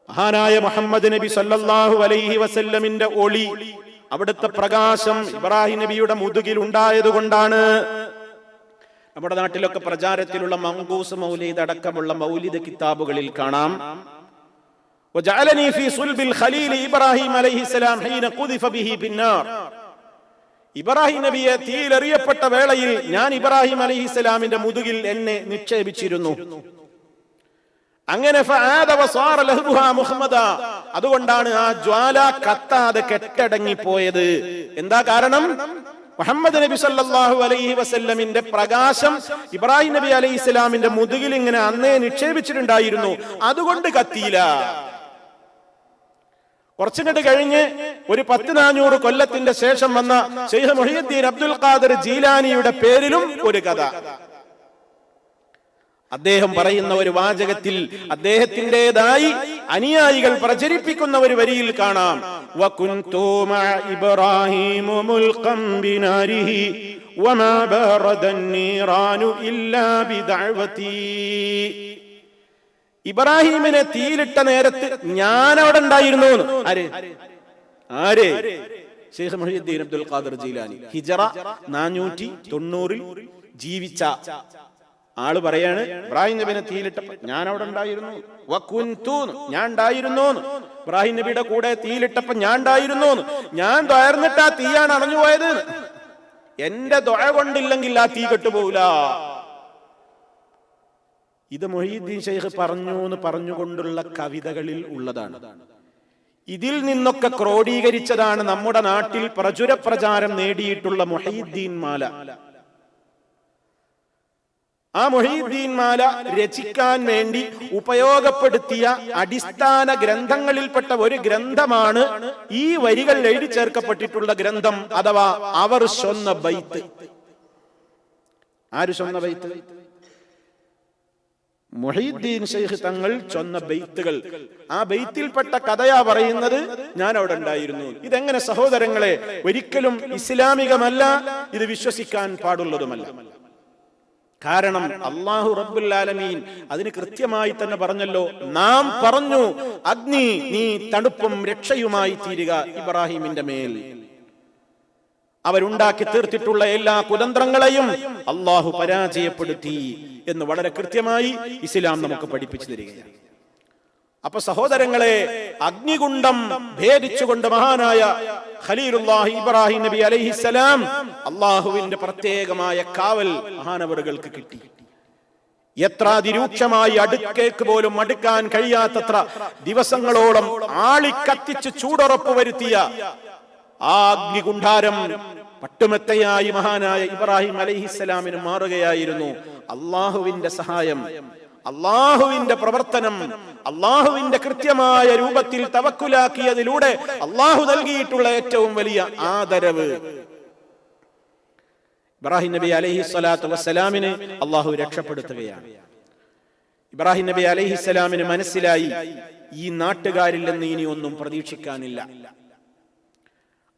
മഹാനായ മുഹമ്മദ് നബി സല്ലല്ലാഹു അലൈഹി വസല്ലമിന്റെ ഒളി, അവിടുത്തെ പ്രകാശം ഇബ്രാഹിം നബിയുടെ മുതുകിൽ ഉണ്ടായതുകൊണ്ടാണ്. നമ്മുടെ നാട്ടിലൊക്കെ പ്രചാരത്തിലുള്ള മങ്കൂസ് മൗലിദ് അടക്കമുള്ള മൗലിദ് കിതാബുകളിൽ കാണാം, വജഅലനി ഫീ സുൽബിൽ ഖലീൽ ഇബ്രാഹിം അലൈഹിസ്സലാം ഹീന ഖുദിഫ ബിഹി ബിന്നാർ. ഇബ്രാഹിം നബിയെ തീയിലെറിയപ്പെട്ട വേളയിൽ ഞാൻ ഇബ്രാഹിം അലൈഹിസ്സലാമിന്റെ മുതുകിൽ എന്നെ നിക്ഷേപിച്ചിരുന്നു. അങ്ങനെ അതുകൊണ്ടാണ് ആ ജ്വാല കത്താതെ കെട്ടടങ്ങിപ്പോയത്. എന്താ കാരണം? മുഹമ്മദ് നബി സല്ലല്ലാഹു അലൈഹി വസല്ലമിന്റെ പ്രകാശം ഇബ്രാഹിം നബി അലൈഹിസ്സലാമിന്റെ മുതുകിൽ ഇങ്ങനെ അന്നേ നിക്ഷേപിച്ചിട്ടുണ്ടായിരുന്നു, അതുകൊണ്ട് കത്തിയില്ല. കുറച്ചുകണ്ട് കഴിഞ്ഞ് ഒരു 1000-400 കൊല്ലത്തിന്റെ ശേഷം വന്ന ശൈഖ് മുഹ്യിദ്ദീൻ അബ്ദുൽ ഖാദിർ ജീലാനിയുടെ പേരിലും ഒരു കഥ. അദ്ദേഹം പറയുന്ന ഒരു വാചകത്തിൽ അദ്ദേഹത്തിൻ്റെതായി അനുയായികൾ പ്രചരിപ്പിക്കുന്ന ഒരു വരിയിൽ കാണാം, വകുൻതു മഅ ഇബ്രാഹീമു മുൽഖൻ ബിനാരിഹി വമാ ബറദൻ നീറാനു ഇല്ലാ ബിദഅവതി. ഇബ്രാഹിമിനെ തീയിലിട്ട നേരത്ത് ഞാൻ അവിടെ ഉണ്ടായിരുന്നു. ആര്? ശൈഖ് മുഹ്യിദ്ദീൻ അബ്ദുൽ ഖാദിർ ജീലാനി. ഹിജറ 490 ജീവിച്ച ആള് പറയാണ്, ഇബ്രാഹിം നബിനെ തീയിലിട്ടപ്പോ ഞാൻ അവിടെ ഉണ്ടായിരുന്നു. വകുൻതു, ഞാൻ ഉണ്ടായിരുന്നു. ഇബ്രാഹിം നബിയുടെ കൂടെ തീയിലിട്ടപ്പോ ഞാൻ ഉണ്ടായിരുന്നു. ഞാൻ ദ്വാർന്നിട്ട് ആ തീയാണ് അണഞ്ഞു പോയത്. എന്റെ ദുആ കൊണ്ടില്ലെങ്കിൽ ആ തീ കെട്ടുപോകില്ല. ഇത് മുഹ്യിദ്ദീൻ ശൈഖ് പറഞ്ഞു എന്ന് പറഞ്ഞുകൊണ്ടുള്ള കവിതകളിൽ ഉള്ളതാണ്. ഇതിൽ നിന്നൊക്കെ ക്രോഡീകരിച്ചതാണ് നമ്മുടെ നാട്ടിൽ പ്രചുര പ്രചാരം നേടിയിട്ടുള്ള മുഹ്യിദ്ദീൻ മാല. ആ മുഹ്യിദ്ദീൻ മാല രചിക്കാൻ വേണ്ടി ഉപയോഗപ്പെടുത്തിയ അടിസ്ഥാന ഗ്രന്ഥങ്ങളിൽപ്പെട്ട ഒരു ഗ്രന്ഥമാണ് ഈ വരികൾ എഴുതി ചേർക്കപ്പെട്ടിട്ടുള്ള ഗ്രന്ഥം, അഥവാ അവർ ചൊന്ന ബൈത്ത്. ആര് ചൊന്ന ബൈത്ത്? മുഹ്യിദ്ദീൻ ശൈഖ് തങ്ങൾ ചൊന്ന ബൈത്തുകൾ. ആ ബൈത്തിൽപ്പെട്ട കഥയാ പറയുന്നത്, ഞാൻ അവിടെ ഉണ്ടായിരുന്നു. ഇതെങ്ങനെ സഹോദരങ്ങളെ? ഒരിക്കലും ഇസ്ലാമികമല്ല, ഇത് വിശ്വസിക്കാൻ പാടുള്ളതുമല്ല. കാരണം അല്ലാഹു റബ്ബുൽ ആലമീൻ അതിന് കൃത്യമായി തന്നെ പറഞ്ഞല്ലോ. നാം പറഞ്ഞു, അഗ്നി നീ തണുപ്പും രക്ഷയുമായി തീരുക ഇബ്രാഹിമിന്റെ മേൽ. അവരുണ്ടാക്കി തീർത്തിട്ടുള്ള എല്ലാ കുതന്ത്രങ്ങളെയും അല്ലാഹു പരാജയപ്പെടുത്തി എന്ന് വളരെ കൃത്യമായി ഇസ്ലാം നമുക്ക് പഠിപ്പിച്ചു തരികയാണ്. അപ്പൊ സഹോദരങ്ങളെ, അഗ്നികുണ്ഡം ഭേദിച്ചുകൊണ്ട് മഹാനായ ഖലീലുല്ലാഹി ഇബ്രാഹിം നബി അലൈഹിസ്സലാം അള്ളാഹുവിന്റെ പ്രത്യേകമായ കാവൽ മഹാനവറുകൾക്ക് കിട്ടി. എത്ര അതിരൂക്ഷമായി അടുക്കേക്ക് പോലും അടുക്കാൻ കഴിയാത്തത്ര ദിവസങ്ങളോളം ആളിക്കത്തിച്ച് ചൂടുറപ്പ് വരുത്തിയ ആ അഗ്നികുണ്ഡാരം പട്ടുമെത്തയായി മഹാനായ ഇബ്രാഹിം അലൈഹിസ്സലാമിന് മാറുകയായിരുന്നു. അള്ളാഹുവിന്റെ സഹായം, അള്ളാഹുവിന്റെ പ്രവർത്തനം, അള്ളാഹുവിന്റെ കൃത്യമായ രൂപത്തിൽ തവക്കുലാക്കിയതിലൂടെ അള്ളാഹു നൽകിയിട്ടുള്ള ഏറ്റവും വലിയ ആദരവ്. ഇബ്രാഹിം നബി അലൈഹിസ്സലാത്തു വസ്സലാമിനെ അള്ളാഹു രക്ഷപ്പെടുത്തുകയാണ്. ഇബ്രാഹിം നബി അലൈഹിസ്സലാമിന് മനസ്സിലായി, ഈ നാട്ടുകാരിൽ നിന്ന് ഇനി ഒന്നും പ്രതീക്ഷിക്കാനില്ല.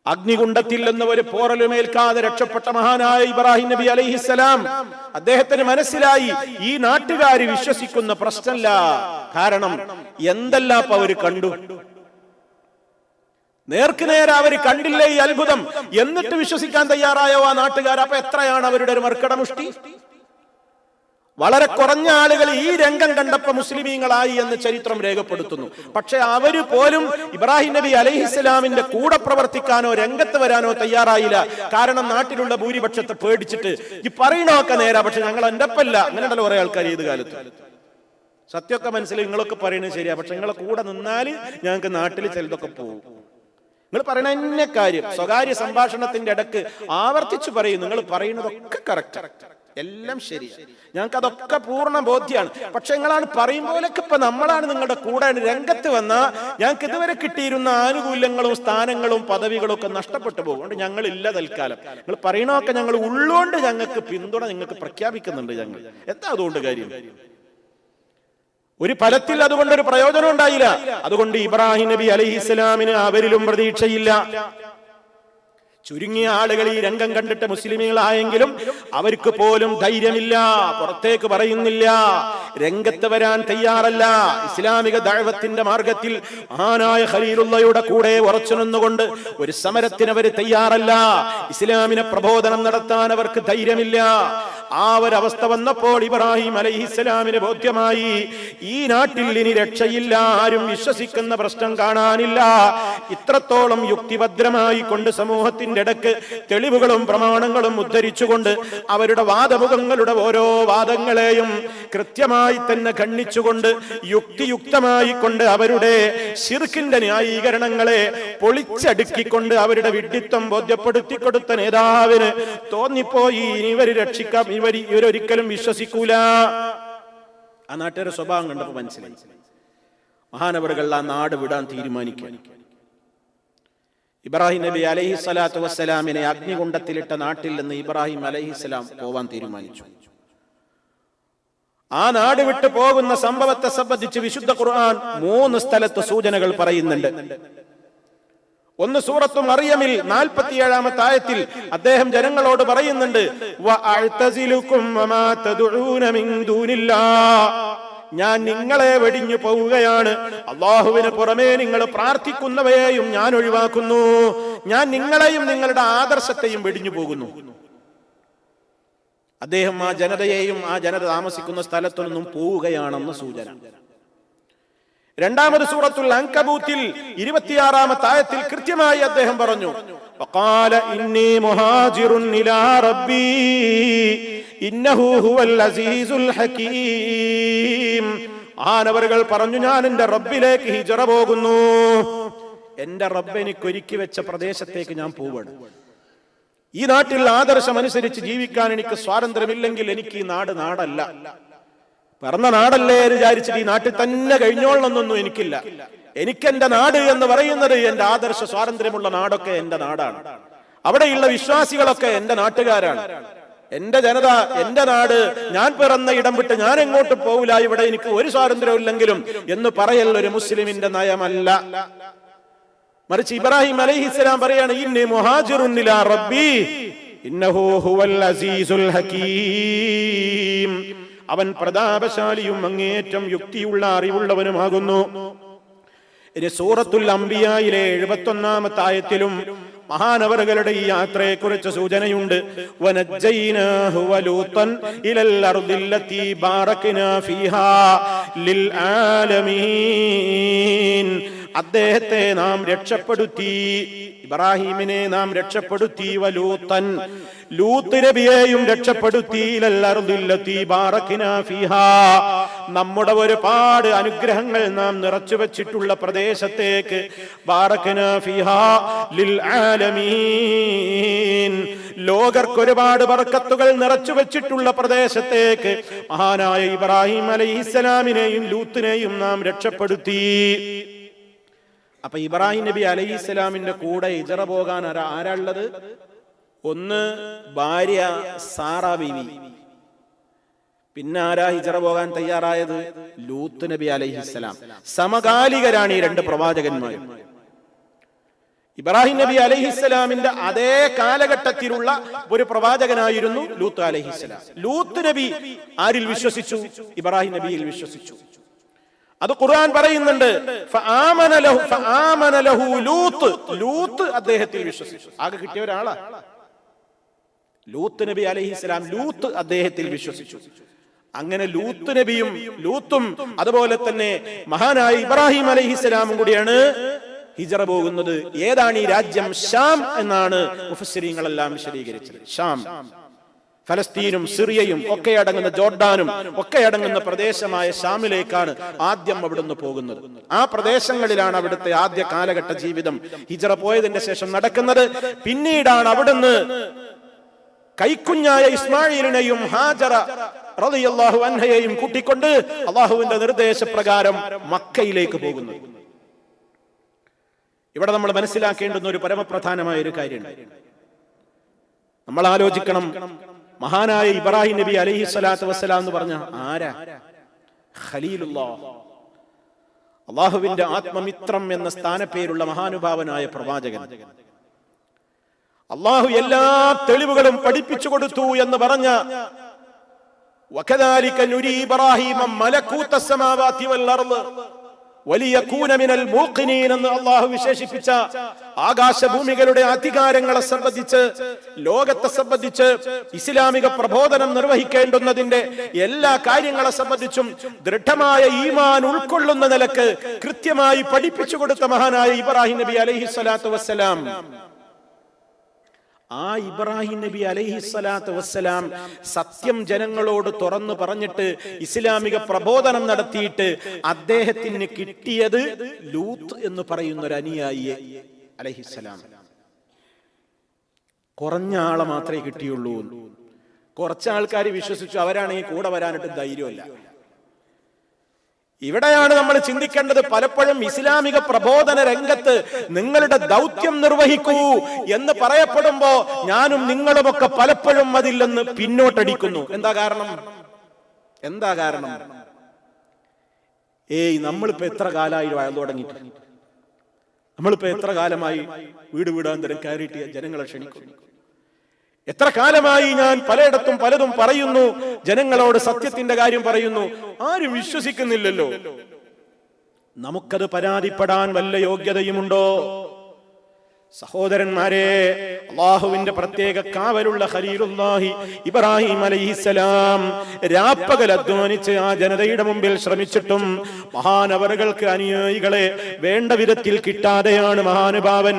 അഗ്നികുണ്ഡത്തിൽ നിന്ന് ഒരു പോറലുമേൽക്കാതെ രക്ഷപ്പെട്ട മഹാനായ ഇബ്രാഹിം നബി അലൈഹിസ്സലാം അദ്ദേഹത്തിന് മനസ്സിലായി, ഈ നാട്ടുകാർ വിശ്വസിക്കുന്ന പ്രശ്നമല്ല. കാരണം എന്തെല്ലാം അവര് കണ്ടു, നേർക്കുനേരെ അവര് കണ്ടില്ലേ ഈ അത്ഭുതം, എന്നിട്ട് വിശ്വസിക്കാൻ തയ്യാറായോ ആ നാട്ടുകാർ? അപ്പൊ എത്രയാണ് അവരുടെ ഒരു മർക്കടമുഷ്ടി? വളരെ കുറഞ്ഞ ആളുകൾ ഈ രംഗം കണ്ടപ്പോ മുസ്ലിമീങ്ങളായി എന്ന് ചരിത്രം രേഖപ്പെടുത്തുന്നു. പക്ഷെ അവര് പോലും ഇബ്രാഹിം നബി അലൈഹിസ്സലാമിന്റെ കൂടെ പ്രവർത്തിക്കാനോ രംഗത്ത് വരാനോ തയ്യാറായില്ല. കാരണം നാട്ടിലുള്ള ഭൂരിപക്ഷത്തെ പേടിച്ചിട്ട്, ഈ പറയണമൊക്കെ നേരാ, പക്ഷെ ഞങ്ങൾ എൻ്റെ ഒപ്പല്ല. അങ്ങനെയുണ്ടല്ലോ കുറെ ആൾക്കാർ ഏത് കാലത്ത്. സത്യമൊക്കെ മനസ്സിലായി, നിങ്ങളൊക്കെ പറയുന്നത് ശരിയാ, പക്ഷെ നിങ്ങളെ കൂടെ നിന്നാല് ഞങ്ങൾക്ക് നാട്ടിൽ ചിലതൊക്കെ പോകും. നിങ്ങൾ പറയണ എന്നെ കാര്യം സ്വകാര്യ സംഭാഷണത്തിന്റെ ഇടക്ക് ആവർത്തിച്ചു പറയും, നിങ്ങൾ പറയുന്നതൊക്കെ കറക്റ്റ്, എല്ലാം ശരി, ഞങ്ങൾക്ക് അതൊക്കെ പൂർണ്ണ ബോധ്യമാണ്. പക്ഷെ നിങ്ങളാണ് പറയും പോലൊക്കെ ഇപ്പൊ നമ്മളാണ് നിങ്ങളുടെ കൂടെ രംഗത്ത് വന്ന ഞങ്ങൾക്ക് ഇതുവരെ കിട്ടിയിരുന്ന ആനുകൂല്യങ്ങളും സ്ഥാനങ്ങളും പദവികളും ഒക്കെ നഷ്ടപ്പെട്ടു പോകും. അതുകൊണ്ട് ഞങ്ങളില്ല തൽക്കാലം. നിങ്ങൾ പറയണമൊക്കെ ഞങ്ങൾ ഉള്ളോണ്ട് ഞങ്ങൾക്ക് പിന്തുണ നിങ്ങൾക്ക് പ്രഖ്യാപിക്കുന്നുണ്ട്. ഞങ്ങൾ എന്താ അതുകൊണ്ട് കാര്യം? ഒരു ഫലത്തിൽ അതുകൊണ്ടൊരു പ്രയോജനം ഉണ്ടായില്ല. അതുകൊണ്ട് ഇബ്രാഹിം നബി അലൈഹിസ്സലാമിന് അവരിലും പ്രതീക്ഷയില്ല. ചുരുങ്ങിയ ആളുകൾ ഈ രംഗം കണ്ടിട്ട് മുസ്ലിമീങ്ങളായെങ്കിലും അവർക്ക് പോലും ധൈര്യമില്ല, പുറത്തേക്ക് പറയുന്നില്ല, രംഗത്ത് വരാൻ തയ്യാറല്ല. ഇസ്ലാമിക ദഅവത്തിന്റെ മാർഗത്തിൽ മഹാനായ ഖലീലുള്ളയുടെ കൂടെ ഉറച്ചു നിന്നുകൊണ്ട് ഒരു സമരത്തിന് അവർ തയ്യാറല്ല. ഇസ്ലാമിനെ പ്രബോധനം നടത്താൻ അവർക്ക് ധൈര്യമില്ല. ആ ഒരവസ്ഥ വന്നപ്പോൾ ഇബ്രാഹിം അലൈഹിസ്സലാമിന് ബോധ്യമായി, ഈ നാട്ടിൽ ഇനി രക്ഷയില്ല, ആരും വിശ്വസിക്കുന്ന പ്രശ്നം കാണാനില്ല. ഇത്രത്തോളം യുക്തിഭദ്രമായി കൊണ്ട് സമൂഹത്തിന്റെ ഇടക്ക് തെളിവുകളും പ്രമാണങ്ങളും ഉദ്ധരിച്ചുകൊണ്ട് അവരുടെ വാദമുഖങ്ങളുടെ ഓരോ വാദങ്ങളെയും കൃത്യമായി തന്നെ ഖണ്ഡിച്ചുകൊണ്ട് യുക്തിയുക്തമായി കൊണ്ട് അവരുടെ ശിർക്കിന്റെ ന്യായീകരണങ്ങളെ പൊളിച്ചടുക്കിക്കൊണ്ട് അവരുടെ വിഡ്ഢിത്വം ബോധ്യപ്പെടുത്തി കൊടുത്ത നേതാവിന് തോന്നിപ്പോയി, ഇനി ഇവരൊരിക്കലും വിശ്വസിക്കൂല. ആ നാട്ടുകാരുടെ സ്വഭാവം കണ്ടപ്പോ മനസ്സിലായി, മഹാനവറുകൾ ആ നാട് വിടാൻ തീരുമാനിക്കാൻ. ഇബ്രാഹിം നബി അലൈഹി സ്വലാത്തു വസ്സലാമിനെ അഗ്നികുണ്ഡത്തിലിട്ട നാട്ടിൽ നിന്ന് ഇബ്രാഹിം അലൈഹിസ്സലാം പോവാൻ തീരുമാനിച്ചു. ആ നാട് വിട്ടു പോകുന്ന സംഭവത്തെ സംബന്ധിച്ച് വിശുദ്ധ ഖുർആൻ 3 സ്ഥലത്ത് സൂചനകൾ പറയുന്നുണ്ട്. ഒന്ന് സൂറത്തു മറിയമിൽ 47-ാമത്തെ ആയത്തിൽ അദ്ദേഹം ജനങ്ങളോട് പറയുന്നുണ്ട്, വഅഅ്തസിലുകും വമാ തദ്ഊന മിൻ ദൂനില്ലാഹ്, ഞാൻ നിങ്ങളെ വെടിഞ്ഞു പോവുകയാണ്, അല്ലാഹുവിന് പുറമേ നിങ്ങൾ പ്രാർത്ഥിക്കുന്നവയെയും ഞാൻ ഒഴിവാക്കുന്നു, ഞാൻ നിങ്ങളെയും നിങ്ങളുടെ ആദർശത്തെയും വെടിഞ്ഞു പോകുന്നു. അദ്ദേഹം ആ ജനതയെയും ആ ജനത താമസിക്കുന്ന സ്ഥലത്തു നിന്നും പോവുകയാണെന്ന് സൂചന. രണ്ടാമത് സൂറത്തുൽ അൻകബൂത്തിൽ 26-ാമത്തെ ആയത്തിൽ കൃത്യമായി അദ്ദേഹം പറഞ്ഞു, വഖാല ഇന്നി മുഹാജിറുൻ ഇലാ റബ്ബി ഇന്നഹു ഹുവൽ അസീസുൽ ഹകീം. ആനവറുകൾ പറഞ്ഞു, ഞാൻ എന്റെ റബ്ബിലേക്ക് ഹിജ്റ പോകുന്നു, എന്റെ റബ്ബ് എനിക്ക് ഒരുക്കി വെച്ച പ്രദേശത്തേക്ക് ഞാൻ പോവാണ്. ഈ നാട്ടിൽ ആദർശം അനുസരിച്ച് ജീവിക്കാൻ എനിക്ക് സ്വാതന്ത്ര്യമില്ലെങ്കിൽ എനിക്ക് ഈ നാട് നാടല്ല, പറഞ്ഞ നാടല്ലേ വിചാരിച്ചിട്ട് ഈ നാട്ടിൽ തന്നെ കഴിഞ്ഞോളണമെന്നൊന്നും എനിക്കില്ല. എനിക്കെന്റെ നാട് എന്ന് പറയുന്നത് എന്റെ ആദർശ സ്വാതന്ത്ര്യമുള്ള നാടൊക്കെ എന്റെ നാടാണ്. അവിടെയുള്ള വിശ്വാസികളൊക്കെ എന്റെ നാട്ടുകാരാണ്, എന്റെ ജനത, എന്റെ നാട്, ഞാൻ പിറന്ന ഇടം വിട്ട് ഞാൻ എങ്ങോട്ട് പോവില്ല, ഇവിടെ എനിക്ക് ഒരു സ്വാതന്ത്ര്യവും ഇല്ലെങ്കിലും എന്ന് പറയൽ ഒരു മുസ്ലിമിന്റെ നയമല്ല. മറിച്ച് ഇബ്രാഹിം അലൈഹിസ്സലാം പറയാണ്, ഇന്നി മുഹാജിറുൻ ഇലാ റബ്ബി ഇന്നഹു ഹുവൽ അസീസുൽ ഹകീം, അവൻ പ്രതാപശാലിയും അങ്ങേറ്റം യുക്തിയുള്ള അറിവുള്ളവനുമാകുന്നു. ഇനി സൂറത്തുൽ അംബിയായിലെ 71-ാമത്തെ ആയത്തിലും മഹാനവറുകളുടെ ഈ യാത്രയെ കുറിച്ച് സൂചനയുണ്ട്. വനജ്ജൈനാഹു വലൂതൻ ഇലൽ അർദില്ലതി ബാറക്നാ ഫീഹാ ലിൽ ആലമീൻ, അദ്ദേഹത്തെ നാം രക്ഷപ്പെടുത്തി, ഇബ്രാഹിമിനെ നാം രക്ഷപ്പെടുത്തി, വലൂതൻ ലൂത്ത് നബിയെയും രക്ഷപ്പെടുത്തി, ഇലൽ അർദില്ലതി ബാറക്നാ ഫീഹാ, നമ്മുടെ ഒരുപാട് അനുഗ്രഹങ്ങൾ നാം നിറച്ചു വെച്ചിട്ടുള്ള പ്രദേശത്തേക്ക്, ബാറക്നാ ഫീഹാ ലിൽ ആലമീൻ, ലോകർക്ക് ഒരുപാട് ബർക്കത്തുകൾ നിറച്ചു വെച്ചിട്ടുള്ള പ്രദേശത്തേക്ക് മഹാനായ ഇബ്രാഹിം അലൈഹിസ്സലാമിനെയും ലൂത്തിനെയും നാം രക്ഷപ്പെടുത്തി. അപ്പൊ ഇബ്രാഹിം നബി അലൈഹിസ്സലാമിന്റെ കൂടെ ഹിജ്റ പോകാൻ ആരാ ഉള്ളത്? ഒന്ന് ഭാര്യ സാറാ ബീവി, പിന്നെ ആരാ ഹിജ്റ പോകാൻ തയ്യാറായത്? ലൂത്ത് നബി അലൈഹിസ്സലാം. സമകാലികരാണ് ഈ 2 പ്രവാചകന്മാരും. ഇബ്രാഹിം നബി അലൈഹിസ്സലാമിന്റെ അതേ കാലഘട്ടത്തിലുള്ള ഒരു പ്രവാചകനായിരുന്നു ലൂത്ത് അലൈഹിസ്സലാം. ലൂത്ത് നബി ആരിൽ വിശ്വസിച്ചു? ഇബ്രാഹിം നബിയിൽ വിശ്വസിച്ചു. അത് ഖുർആൻ പറയുന്നുണ്ട്, ഫആമന ലഹു ലൂത്ത്, ലൂത്ത് അദ്ദേഹത്തിൽ വിശ്വസിച്ചു. ആകെ കിട്ടിയ ഒരാളാ ലൂത്ത് നബി അലൈഹിസ്സലാം. ലൂത്ത് അദ്ദേഹത്തിൽ വിശ്വസിച്ചു. അങ്ങനെ ലൂത്ത് നബിയും ലൂത്തും അതുപോലെ തന്നെ മഹാനായ ഇബ്രാഹിം അലൈഹിസ്സലാമും കൂടിയാണ് ഹിജ്റ പോകുന്നത്. ഏതാണ് ഈ രാജ്യം? ഷാം എന്നാണ് മുഫസ്സിരീങ്ങളെല്ലാം വിശദീകരിച്ചത്. ഷാം, ഫലസ്തീനും സിറിയയും ഒക്കെ അടങ്ങുന്ന, ജോർഡാനും ഒക്കെ അടങ്ങുന്ന പ്രദേശമായ ഷാമിലേക്കാണ് ആദ്യം അവിടുന്ന് പോകുന്നത്. ആ പ്രദേശങ്ങളിലാണ് അവിടുത്തെ ആദ്യ കാലഘട്ട ജീവിതം ഹിജ്റ പോയതിന്റെ ശേഷം നടക്കുന്നത്. പിന്നീടാണ് അവിടുന്ന് കൈക്കുഞ്ഞായ ഇസ്മായിലിനെയും ഹാജറ റളിയല്ലാഹു അൻഹയെയും കൂട്ടിക്കൊണ്ട് അള്ളാഹുവിന്റെ നിർദ്ദേശപ്രകാരം മക്കയിലേക്ക് പോകുന്നത്. ഇവിടെ നമ്മൾ മനസ്സിലാക്കേണ്ടുന്ന ഒരു പരമപ്രധാനമായ ഒരു കാര്യമുണ്ട്. നമ്മൾ ആലോചിക്കണം, മഹാനായ ഇബ്രാഹിം നബി അലൈഹി സ്വലാത്തു വസ്സലാം എന്ന് പറഞ്ഞ ആരാ? ഖലീലുല്ലാഹ്, അള്ളാഹുവിന്റെ ആത്മമിത്രം എന്ന സ്ഥാനപ്പേരുള്ള മഹാനുഭാവനായ പ്രവാചകൻ. അള്ളാഹു എല്ലാ തെളിവുകളും പഠിപ്പിച്ചു കൊടുത്തു എന്ന് പറഞ്ഞ വകദാലിക നുരി ഇബ്രാഹീമ മലകൂത അസ്സമാവാതി വൽ അർള് വലിയകൂന മിനൽ മൂഖിനീൻ എന്ന് അള്ളാഹു വിശേഷിപ്പിച്ച ആകാശഭൂമികളുടെ അധികാരങ്ങളെ സംബന്ധിച്ച്, ലോകത്തെ സംബന്ധിച്ച്, ഇസ്ലാമിക പ്രബോധനം നിർവഹിക്കേണ്ടുന്നതിന്റെ എല്ലാ കാര്യങ്ങളെ സംബന്ധിച്ചും ദൃഢമായ ഈമാൻ ഉൾക്കൊള്ളുന്ന നിലക്ക് കൃത്യമായി പഠിപ്പിച്ചു കൊടുത്ത മഹാനായ ഇബ്രാഹിം നബി അലൈഹിസ്സലാത്തു വസ്സലാം, ആ ഇബ്രാഹിം നബി അലൈഹിസ്സലാത്തു വസ്സലാം സത്യം ജനങ്ങളോട് തുറന്നു പറഞ്ഞിട്ട് ഇസ്ലാമിക പ്രബോധനം നടത്തിയിട്ട് അദ്ദേഹത്തിന് കിട്ടിയത് ലൂത്ത് എന്ന് പറയുന്ന ഒരു അനുയായിയെ അലൈഹിസ്സലാം. കുറഞ്ഞ ആളെ മാത്രമേ കിട്ടിയുള്ളൂ. കുറച്ച് ആൾക്കാർ വിശ്വസിച്ചു, അവരാണെങ്കിൽ കൂടെ വരാനായിട്ട് ധൈര്യമല്ല. ഇവിടെയാണ് നമ്മൾ ചിന്തിക്കേണ്ടത്. പലപ്പോഴും ഇസ്ലാമിക പ്രബോധന രംഗത്ത് നിങ്ങളുടെ ദൗത്യം നിർവഹിക്കൂ എന്ന് പറയപ്പെടുമ്പോ ഞാനും നിങ്ങളുമൊക്കെ പലപ്പോഴും അതിൽ നിന്ന് പിന്നോട്ടടിക്കുന്നു. എന്താ കാരണം? നമ്മളിപ്പോ എത്ര കാലമായി വയൽ തുടങ്ങിയിട്ട്? നമ്മളിപ്പോ എത്ര കാലമായി വീട് വീടാന്തരം കയറിയിട്ട് ജനങ്ങളെ ക്ഷണിക്കുന്നു? എത്ര കാലമായി ഞാൻ പലയിടത്തും പലതും പറയുന്നു, ജനങ്ങളോട് സത്യത്തിന്റെ കാര്യം പറയുന്നു, ആരും വിശ്വസിക്കുന്നില്ലല്ലോ. നമുക്കത് പരാതിപ്പെടാൻ വല്ല യോഗ്യതയുമുണ്ടോ? സഹോദരന്മാരെ, അല്ലാഹുവിന്റെ പ്രത്യേക കാവലുള്ള ഖലീലുല്ലാഹി ഇബ്രാഹിം അലൈഹിസ്സലാം രാപ്പകൽ അധ്വാനിച്ച് ആ ജനതയുടെ മുമ്പിൽ ശ്രമിച്ചിട്ടും മഹാനവറുകൾക്ക് അനുയായികളെ വേണ്ട വിധത്തിൽ കിട്ടാതെയാണ് മഹാനുഭാവൻ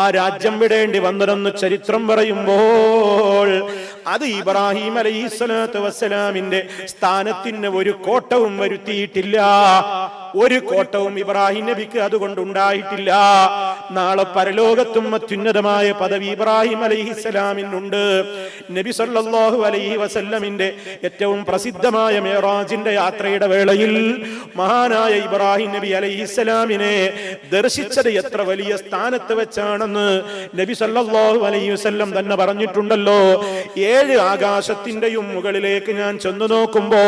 ആ രാജ്യം വിടേണ്ടി വന്നതെന്ന് ചരിത്രം പറയുമ്പോൾ അത് ഇബ്രാഹിം അലൈഹിസ്സലാത്തു വസ്സലാമിന്റെ സ്ഥാനത്തിന് ഒരു കോട്ടവും വരുത്തിയിട്ടില്ല. ഒരു കോട്ടവും ഇബ്രാഹിം നബിക്ക് അതുകൊണ്ടുണ്ടായിട്ടില്ല. നാളെ പരലോകത്തും അത്യുന്നതമായ പദവി ഇബ്രാഹിം അലൈഹിസ്സലാമിനുണ്ട്. നബി സല്ലല്ലാഹു അലൈഹി വസല്ലമിന്റെ ഏറ്റവും പ്രസിദ്ധമായ മിഅ്റാജിന്റെ യാത്രയുടെ വേളയിൽ മഹാനായ ഇബ്രാഹിം നബി അലൈഹിസ്സലാമിനെ ദർശിച്ചത് എത്ര വലിയ സ്ഥാനത്ത് വെച്ചാണെന്ന് നബി സല്ലല്ലാഹു അലൈഹി വസല്ലം തന്നെ പറഞ്ഞിട്ടുണ്ടല്ലോ. 7 ആകാശത്തിന്റെയും മുകളിലേക്ക് ഞാൻ ചെന്നു നോക്കുമ്പോ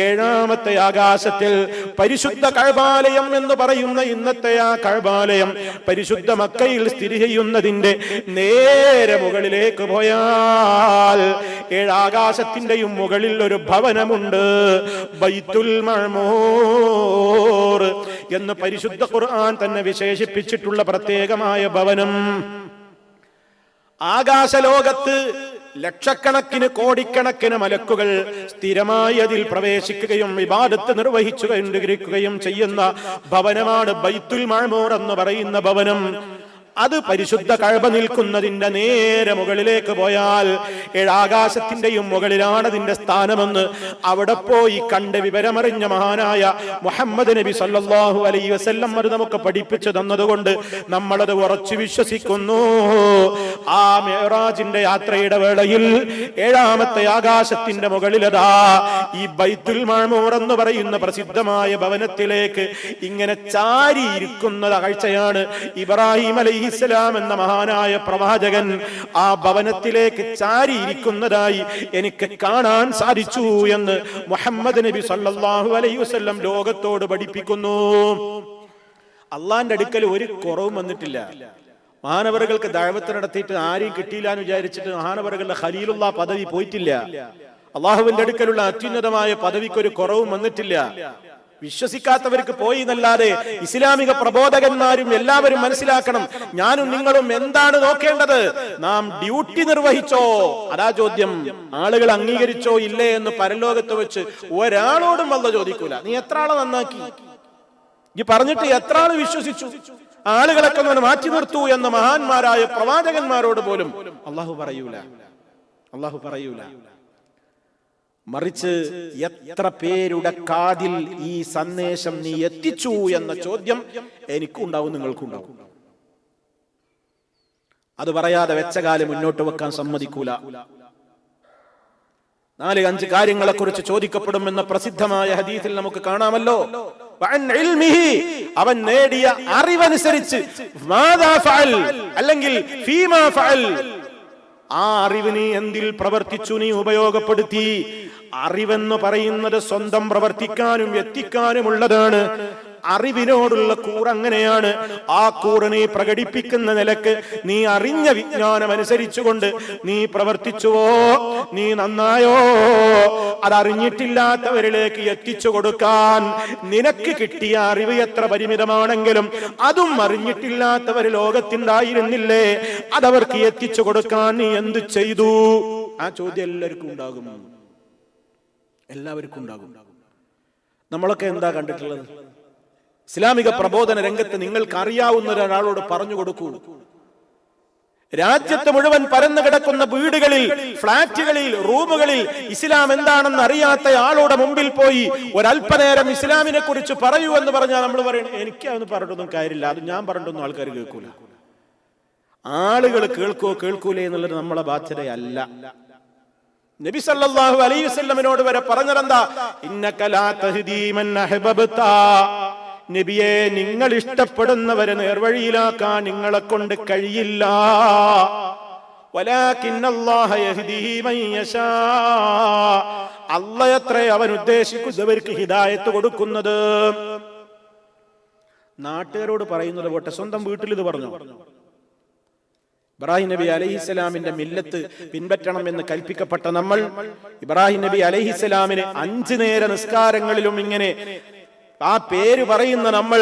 7ാമത്തെ ആകാശത്തിൽ പരിശുദ്ധ കഅബാലയം എന്ന് പറയുന്ന ഇന്നത്തെ ആ കഅബാലയം പരിശുദ്ധ മക്കയിൽ സ്ഥിതി ചെയ്യുന്നതിന്റെ നേരെ മുകളിലേക്ക് പോയാൽ 7 ആകാശത്തിന്റെയും മുകളിൽ ഒരു ഭവനമുണ്ട്. ബൈത്തുൽ മഅമൂർ എന്ന് പരിശുദ്ധ ഖുർആൻ തന്നെ വിശേഷിപ്പിച്ചിട്ടുള്ള പ്രത്യേകമായ ഭവനം. ആകാശലോകത്ത് ലക്ഷക്കണക്കിന് കോടിക്കണക്കിന് മലക്കുകൾ സ്ഥിരമായി അതിൽ പ്രവേശിക്കുകയും ഇബാദത്ത് നിർവഹിച്ചുകൊണ്ടിരിക്കുകയും ചെയ്യുന്ന ഭവനമാണ് ബൈത്തുൽ മഅമൂർ എന്ന് പറയുന്ന ഭവനം. അത് പരിശുദ്ധ കഅബ നിൽക്കുന്നതിന്റെ നേരെ മുകളിലേക്ക് പോയാൽ 7 ആകാശത്തിന്റെയും മുകളിലാണ് അതിന്റെ സ്ഥാനമെന്ന് അവിടെ പോയി കണ്ട് വിവരമറിഞ്ഞ മഹാനായ മുഹമ്മദ് നബി സല്ലല്ലാഹു അലൈഹി വസല്ലം അത് നമുക്ക് പഠിപ്പിച്ചു തന്നതുകൊണ്ട് നമ്മളത് ഉറച്ചു വിശ്വസിക്കുന്നു. ആ മിഅ്റാജിന്റെ യാത്രയുടെ വേളയിൽ 7ാമത്തെ ആകാശത്തിന്റെ മുകളിലതാ ഈ ബൈത്തുൽ മഅമൂർ എന്ന് പറയുന്ന പ്രസിദ്ധമായ ഭവനത്തിലേക്ക് ഇങ്ങനെ ചാരിയിരിക്കുന്ന കാഴ്ചയാണ് ഇബ്രാഹിം അലൈഹിസ്സലാം എന്ന മഹാനായ പ്രവാചകൻ ആ ഭവനത്തിലേക്ക് ചാരിയിരിക്കുന്നതായി എനിക്ക് കാണാൻ സാധിച്ചു എന്ന് മുഹമ്മദ് നബി സല്ലല്ലാഹു അലൈഹി വസല്ലം ലോകത്തോട് പഠിപ്പിക്കുന്നു. അള്ളാന്റെ അടുക്കൽ ഒരു കുറവും വന്നിട്ടില്ല. മഹാനവറുകൾക്ക് ദഅവത്ത് നടത്തിയിട്ട് ആരെയും കിട്ടിയില്ല എന്ന് വിചാരിച്ചിട്ട് മഹാനവറുകളുടെ ഖലീലുള്ള പദവി പോയിട്ടില്ല. അള്ളാഹുവിന്റെ അടുക്കലുള്ള അത്യുന്നതമായ പദവിക്ക് ഒരു കുറവും വന്നിട്ടില്ല. വിശ്വസിക്കാത്തവർക്ക് പോയി എന്നല്ലാതെ ഇസ്ലാമിക പ്രബോധകന്മാരും എല്ലാവരും മനസ്സിലാക്കണം, ഞാനും നിങ്ങളും എന്താണ് നോക്കേണ്ടത്? നാം ഡ്യൂട്ടി നിർവഹിച്ചോ? അതാ ചോദ്യം. ആളുകൾ അംഗീകരിച്ചോ ഇല്ലേ എന്ന് പരലോകത്ത് വെച്ച് ഒരാളോടും അല്ലാഹു ചോദിക്കൂല. നീ എത്ര ആളെ നന്നാക്കി, ഈ പറഞ്ഞിട്ട് എത്ര ആള് വിശ്വസിച്ചു, ആളുകളൊക്കെ മാറ്റി നിർത്തൂ എന്ന മഹാന്മാരായ പ്രവാചകന്മാരോട് പോലും അള്ളാഹു പറയൂല. മറിച്ച് എത്ര പേരുടെ കാതിൽ ഈ സന്ദേശം നീ എത്തിച്ചു എന്ന ചോദ്യം എനിക്കുണ്ടാവും, നിങ്ങൾക്കുണ്ടാവും. അത് പറയാതെ വെച്ച കാലം മുന്നോട്ട് വെക്കാൻ സമ്മതിക്കൂല. 4-5 കാര്യങ്ങളെ കുറിച്ച് ചോദിക്കപ്പെടുമെന്ന പ്രസിദ്ധമായ ഹദീസിൽ നമുക്ക് കാണാമല്ലോ. അവൻ നേടിയ അറിവനുസരിച്ച് അല്ലെങ്കിൽ ആ അറിവ് നീ എന്തിൽ പ്രവർത്തിച്ചു, നീ ഉപയോഗപ്പെടുത്തി? അറിവെന്ന് പറയുന്നത് സ്വന്തം പ്രവർത്തിക്കാനും എത്തിക്കാനുമുള്ളതാണ്. അറിവിനോടുള്ള കൂറ് അങ്ങനെയാണ്. ആ കൂറ് നീ പ്രകടിപ്പിക്കുന്ന നിലക്ക് നീ അറിഞ്ഞ വിജ്ഞാനം അനുസരിച്ചുകൊണ്ട് നീ പ്രവർത്തിച്ചുവോ, നീ നന്നായോ, അതറിഞ്ഞിട്ടില്ലാത്തവരിലേക്ക് എത്തിച്ചു കൊടുക്കാൻ നിനക്ക് കിട്ടിയ അറിവ് എത്ര പരിമിതമാണെങ്കിലും അതും അറിഞ്ഞിട്ടില്ലാത്തവർ ലോകത്തുണ്ടായിരുന്നില്ലേ, അതവർക്ക് എത്തിച്ചു കൊടുക്കാൻ നീ എന്ത് ചെയ്തു? ആ ചോദ്യം എല്ലാവർക്കും ഉണ്ടാകും, എല്ലാവർക്കും ഉണ്ടാകും. നമ്മളൊക്കെ എന്താ കണ്ടിട്ടുള്ളത്? ഇസ്ലാമിക പ്രബോധന രംഗത്ത് നിങ്ങൾക്ക് അറിയാവുന്ന ഒരാളോട് പറഞ്ഞു കൊടുക്കൂ. രാജ്യത്ത് മുഴുവൻ പരന്നു കിടക്കുന്ന വീടുകളിൽ, ഫ്ളാറ്റുകളിൽ, റൂമുകളിൽ ഇസ്ലാം എന്താണെന്ന് അറിയാത്ത ആളുടെ മുമ്പിൽ പോയി ഒരല്പനേരം ഇസ്ലാമിനെ കുറിച്ച് പറയൂ എന്ന് പറഞ്ഞാൽ നമ്മൾ പറയണം, എനിക്ക് അതൊന്നും പറഞ്ഞിട്ടൊന്നും കാര്യമില്ല, അത് ഞാൻ പറഞ്ഞിട്ടൊന്നും ആൾക്കാർ കേൾക്കൂല. ആളുകൾ കേൾക്കൂലേ എന്നുള്ളത് നമ്മളെ ബാധ്യതയല്ല. നബി സല്ലല്ലാഹു അലൈഹി വസല്ലമയോട് വരെ പറഞ്ഞതെന്താ? ഇന്നക ലാ തഹ്ദീ മൻ അഹ്ബബ്ത, നബിയെ നിങ്ങൾ ഇഷ്ടപ്പെടുന്നവരെ നേർവഴിയിലാക്കാൻ നിങ്ങളെ കൊണ്ട് കഴിയില്ല. വലാകിന്നല്ലാഹ യഹ്ദീ മൻ യശാ, അല്ലാഹ് അത്രേ അവൻ ഉദ്ദേശിക്കുന്നവർക്ക് ഹിദായത്ത് കൊടുക്കുന്നത്. നാട്ടുകാരോട് പറയുന്നത് പോട്ടെ, സ്വന്തം വീട്ടിൽ ഇത് പറഞ്ഞു. ഇബ്രാഹിം നബി അലൈഹിസ്സലാമിന്റെ മില്ലത്ത് പിൻപറ്റണം എന്ന് കൽപ്പിക്കപ്പെട്ട നമ്മൾ ഇബ്രാഹിം നബി അലൈഹിസ്സലാമിന് 5 നേര നിസ്കാരങ്ങളിലും ഇങ്ങനെ ആ പേര് പറയുന്ന നമ്മൾ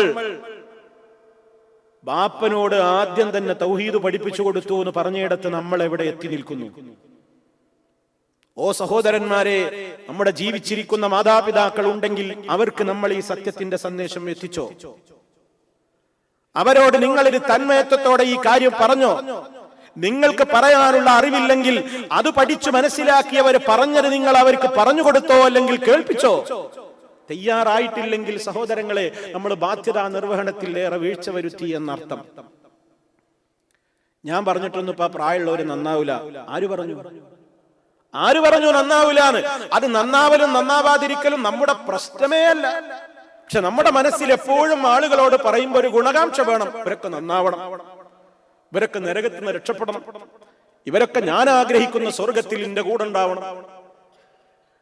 ബാപ്പനോട് ആദ്യം തന്നെ തൗഹീദ് പഠിപ്പിച്ചു കൊടുത്തു എന്ന് പറഞ്ഞിടത്ത് നമ്മൾ എവിടെ എത്തി നിൽക്കുന്നു? ഓ സഹോദരന്മാരെ, നമ്മുടെ ജീവിച്ചിരിക്കുന്ന മാതാപിതാക്കൾ ഉണ്ടെങ്കിൽ അവർക്ക് നമ്മൾ ഈ സത്യത്തിന്റെ സന്ദേശം എത്തിച്ചോ? അവരോട് നിങ്ങളൊരു തന്മയത്വത്തോടെ ഈ കാര്യം പറഞ്ഞോ? നിങ്ങൾക്ക് പറയാനുള്ള അറിവില്ലെങ്കിൽ അത് പഠിച്ചു മനസ്സിലാക്കിയവർ പറഞ്ഞത് നിങ്ങൾ അവർക്ക് പറഞ്ഞു കൊടുത്തോ, അല്ലെങ്കിൽ കേൾപ്പിച്ചോ? തയ്യാറായിട്ടില്ലെങ്കിൽ സഹോദരങ്ങളെ, നമ്മൾ ബാധ്യതാ നിർവഹണത്തിൽ ഏറെ വീഴ്ച വരുത്തി എന്നർത്ഥം. ഞാൻ പറഞ്ഞിട്ടൊന്നും ഇപ്പൊ പ്രായമുള്ളവര് നന്നാവൂല. ആര് പറഞ്ഞു? ആര് പറഞ്ഞു നന്നാവൂലാന്ന്? അത് നന്നാവലും നന്നാവാതിരിക്കലും നമ്മുടെ പ്രശ്നമേ അല്ല. പക്ഷെ നമ്മുടെ മനസ്സിൽ എപ്പോഴും ആളുകളോട് പറയുമ്പോൾ ഒരു ഗുണകാംക്ഷ വേണം. ഇവരൊക്കെ നന്നാവണം, ഇവരൊക്കെ നരകത്തിൽ നിന്ന് രക്ഷപ്പെടണം, ഇവരൊക്കെ ഞാൻ ആഗ്രഹിക്കുന്ന സ്വർഗത്തിൽ എന്റെ കൂടെ ഉണ്ടാവണം,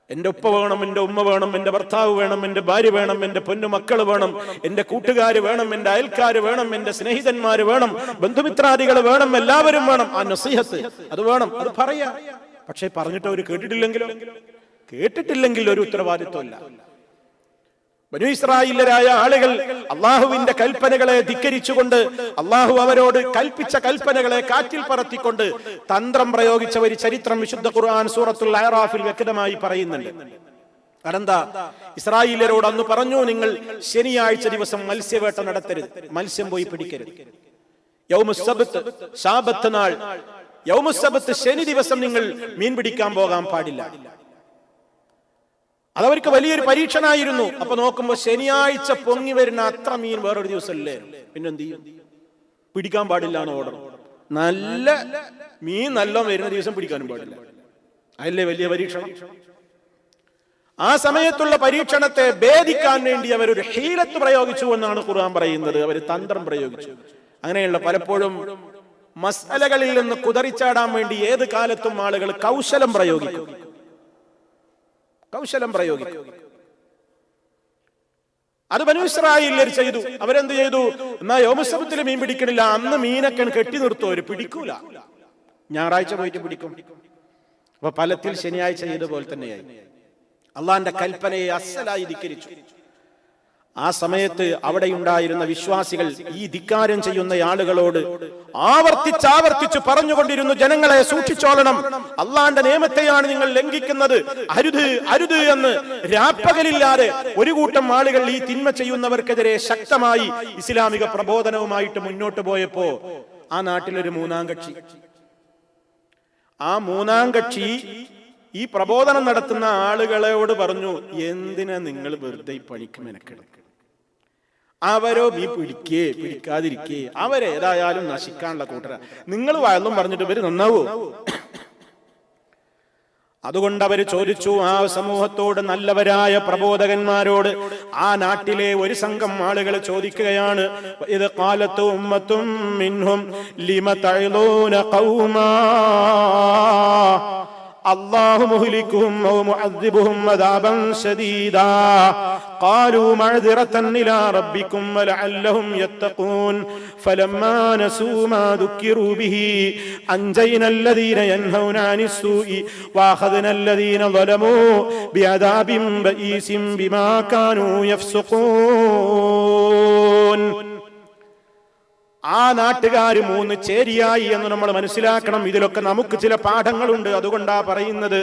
എന്റെ ഉപ്പ വേണം, എന്റെ ഉമ്മ വേണം, എന്റെ ഭർത്താവ് വേണം, എന്റെ ഭാര്യ വേണം, എന്റെ പൊന്നു മക്കൾ വേണം, എന്റെ കൂട്ടുകാര് വേണം, എന്റെ അയൽക്കാര് വേണം, എന്റെ സ്നേഹിതന്മാര് വേണം, ബന്ധുമിത്രാദികൾ വേണം, എല്ലാവരും വേണം. ആ നസീഹത്ത് അത് വേണം, അത് പറയാ. പക്ഷെ പറഞ്ഞിട്ട് അവർ കേട്ടിട്ടില്ലെങ്കിൽ ഒരു ഉത്തരവാദിത്വമില്ല. ബനൂ ഇസ്രായേലരായ ആളുകൾ അള്ളാഹുവിന്റെ കൽപ്പനകളെ ധിക്കരിച്ചുകൊണ്ട്, അള്ളാഹു അവരോട് കൽപ്പിച്ച കൽപ്പനകളെ കാറ്റിൽ പറത്തിക്കൊണ്ട് തന്ത്രം പ്രയോഗിച്ച ഒരു ചരിത്രം വിശുദ്ധ ഖുർആൻ സൂറത്തുൽ അഅറാഫിൽ വ്യക്തമായി പറയുന്നുണ്ട്. അതെന്താ? ഇസ്രായേലരോട് അന്ന് പറഞ്ഞു, നിങ്ങൾ ശനിയാഴ്ച ദിവസം മത്സ്യവേട്ട നടത്തരുത്, മത്സ്യം പോയി പിടിക്കരുത്. യൗമുസ്സബ്ത്, ശാബത്ത് നാൾ, യൗമുസ്സബ്ത് ശനി ദിവസം നിങ്ങൾ മീൻ പിടിക്കാൻ പോകാൻ പാടില്ല. അതവർക്ക് വലിയൊരു പരീക്ഷണമായിരുന്നു. അപ്പൊ നോക്കുമ്പോ ശനിയാഴ്ച പൊങ്ങി വരുന്ന അത്ര മീൻ വേറൊരു ദിവസമല്ലേ, പിന്നെന്ത് ചെയ്യും? പിടിക്കാൻ പാടില്ല എന്ന് ഓർഡർ. നല്ല മീൻ നല്ല വരുന്ന ദിവസം പിടിക്കാനും പാടില്ല. അതല്ലേ വലിയ പരീക്ഷണം. ആ സമയത്തുള്ള പരീക്ഷണത്തെ ഭേദിക്കാൻ വേണ്ടി അവരൊരു ഹീലത്ത് പ്രയോഗിച്ചു എന്നാണ് ഖുർആൻ പറയുന്നത്. അവർ തന്ത്രം പ്രയോഗിച്ചു. അങ്ങനെയുള്ള പലപ്പോഴും മസ്അലകളിൽ നിന്ന് കുതറിച്ചാടാൻ വേണ്ടി ഏത് കാലത്തും ആളുകൾ കൗശലം പ്രയോഗിക്കും. അത് ബനൂ ഇസ്രായേല്യർ ചെയ്തു. അവരെന്ത് ചെയ്തു? എന്നാ യൗമുസ്സബ്തിൽ മീൻ പിടിക്കണില്ല, അന്ന് മീനൊക്കെ കെട്ടി നിർത്തും, അവര് പിടിക്കൂല, ഞായറാഴ്ച പോയിട്ട് പിടിക്കും. അപ്പൊ ഫലത്തിൽ ശനിയാഴ്ച ചെയ്തപോലെ തന്നെയായി. അള്ളാന്റെ കൽപ്പനയെ അസ്സലായി ധിക്കരിച്ചു. ആ സമയത്ത് അവിടെയുണ്ടായിരുന്ന വിശ്വാസികൾ ഈ ധിക്കാരം ചെയ്യുന്ന ആളുകളോട് ആവർത്തിച്ച് പറഞ്ഞുകൊണ്ടിരുന്നു, ജനങ്ങളെ സൂക്ഷിച്ചോളണം, അള്ളാന്റെ നിയമത്തെയാണ് നിങ്ങൾ ലംഘിക്കുന്നത്, അരുത് അരുത് എന്ന് രാപ്പകലില്ലാതെ ഒരു കൂട്ടം ആളുകൾ ഈ തിന്മ ചെയ്യുന്നവർക്കെതിരെ ശക്തമായി ഇസ്ലാമിക പ്രബോധനവുമായിട്ട് മുന്നോട്ട് പോയപ്പോ ആ നാട്ടിലൊരു മൂന്നാം കക്ഷി, ആ മൂന്നാം കക്ഷി ഈ പ്രബോധനം നടത്തുന്ന ആളുകളോട് പറഞ്ഞു, എന്തിനാ നിങ്ങൾ വെറുതെ ഈ പണിക്ക് മെനക്കെടുക്കുക? അവരോ നീ പിടിക്കാതിരിക്കേ, അവരേതായാലും നശിക്കാനുള്ള കൂട്ടര, നിങ്ങൾ വയലും പറഞ്ഞിട്ട് ഇവര് നന്നാവോ? അതുകൊണ്ട് അവര് ചോദിച്ചു, ആ സമൂഹത്തോട്, നല്ലവരായ പ്രബോധകന്മാരോട് ആ നാട്ടിലെ ഒരു സംഘം ആളുകൾ ചോദിക്കുകയാണ്, ഇത് ഖാലത്തു ഉമ്മത്തും മിൻഹും ലിമ തഅലൂന ഖൗമാ, അല്ലാഹു മുഹ്ലികുഹും ഔ മുഅദ്ദിബുഹും അദാബൻ ശദീദാ ഖാലൂ മഅ്ദിറതൻ ഇലാ റബ്ബികും വലഅല്ലഹും യത്തഖൂൻ ഫലമ്മാ നസൂ മാ ദുക്കിറൂ ബിഹി അൻജയ്നല്ലദീന യൻഹൗന അനിസ്സൂഇ വഅഖദ്നല്ലദീന ളലമൂ ബിഅദാബിൻ ബഈസിൻ ബിമാ കാനൂ യഫ്സുഖൂൻ. ആ നാട്ടുകാര് 3 ചേരിയായി എന്ന് നമ്മൾ മനസ്സിലാക്കണം. ഇതിലൊക്കെ നമുക്ക് ചില പാഠങ്ങളുണ്ട്. അതുകൊണ്ടാ പറയുന്നത്.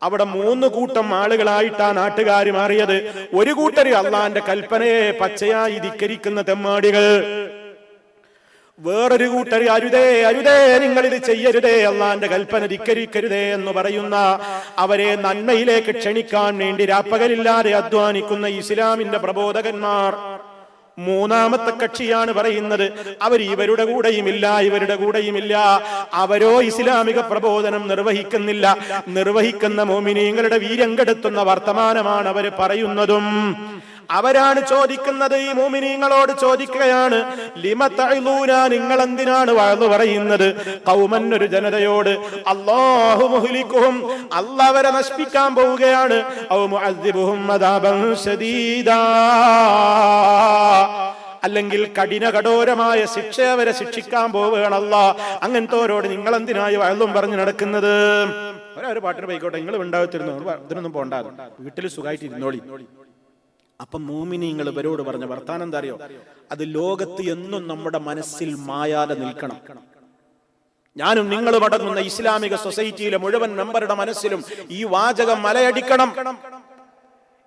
അവിടെ 3 കൂട്ടം ആളുകളായിട്ടാ നാട്ടുകാര് മാറിയത്. ഒരു കൂട്ടര് അള്ളാന്റെ കൽപ്പനയെ പച്ചയായി ധിക്കരിക്കുന്ന തെമ്മാടികൾ, വേറൊരു കൂട്ടര് അരുതേ അരുതേ നിങ്ങൾ ഇത് ചെയ്യരുതേ, അള്ളാന്റെ കൽപ്പന ധിക്കരിക്കരുതേ എന്ന് പറയുന്ന, അവരെ നന്മയിലേക്ക് ക്ഷണിക്കാൻ വേണ്ടി രാപ്പകലില്ലാതെ അധ്വാനിക്കുന്ന ഇസ്ലാമിന്റെ പ്രബോധകന്മാർ. മൂന്നാമത്തെ കക്ഷിയാണ് പറയുന്നത്, അവർ ഇവരുടെ കൂടെയുമില്ല, ഇവരുടെ കൂടെയുമില്ല. അവരോ ഇസ്ലാമിക പ്രബോധനം നിർവഹിക്കുന്നില്ല. നിർവഹിക്കുന്ന മോമിനീങ്ങളുടെ വീര്യം കെടുത്തുന്ന വർത്തമാനമാണ് അവർ പറയുന്നതും. അവരാണ് ചോദിക്കുന്നത്, ഈ മോമിനീങ്ങളോട് ചോദിക്കുകയാണ്, ലിമ തഅലൂന, നിങ്ങൾ എന്തിനാണ് വഅദ് പറയുന്നത്? ഖൗമൻ, ഒരു ജനതയോട്, അല്ലാഹു മുഹ്ലികുഹും, അല്ലാഹു അവരെ നശിപ്പിക്കാൻ പോവുകയാണ്, ഔ മുഅദ്ദിബുഹും അദാബൻ ശദീദാ, അല്ലെങ്കിൽ കഠോരമായ ശിക്ഷ അവരെ ശിക്ഷിക്കാൻ പോവുകയാണ് അല്ലാഹ്. അങ്ങനത്തോരോട് നിങ്ങൾ എന്തിനായി വഅദും പറഞ്ഞു നടക്കുന്നത്? ഒരു പാട്ടിന് പോയിക്കോട്ടെ, നിങ്ങൾ ഉണ്ടാവത്തിരുന്നു, ഇതിനൊന്നും പോണ്ടാതെ വീട്ടിൽ സുഖമായിട്ട് ഇരുന്നോളി. അപ്പം മോമിനീങ്ങൾ ഇവരോട് പറഞ്ഞ വർത്താനം എന്താ അറിയോ? അത് ലോകത്ത് എന്നും നമ്മുടെ മനസ്സിൽ മായാതെ നിൽക്കണം. ഞാനും നിങ്ങളും അടങ്ങുന്ന ഇസ്ലാമിക സൊസൈറ്റിയിലെ മുഴുവൻ മെമ്പറുടെ മനസ്സിലും ഈ വാചകം മലയടിക്കണം.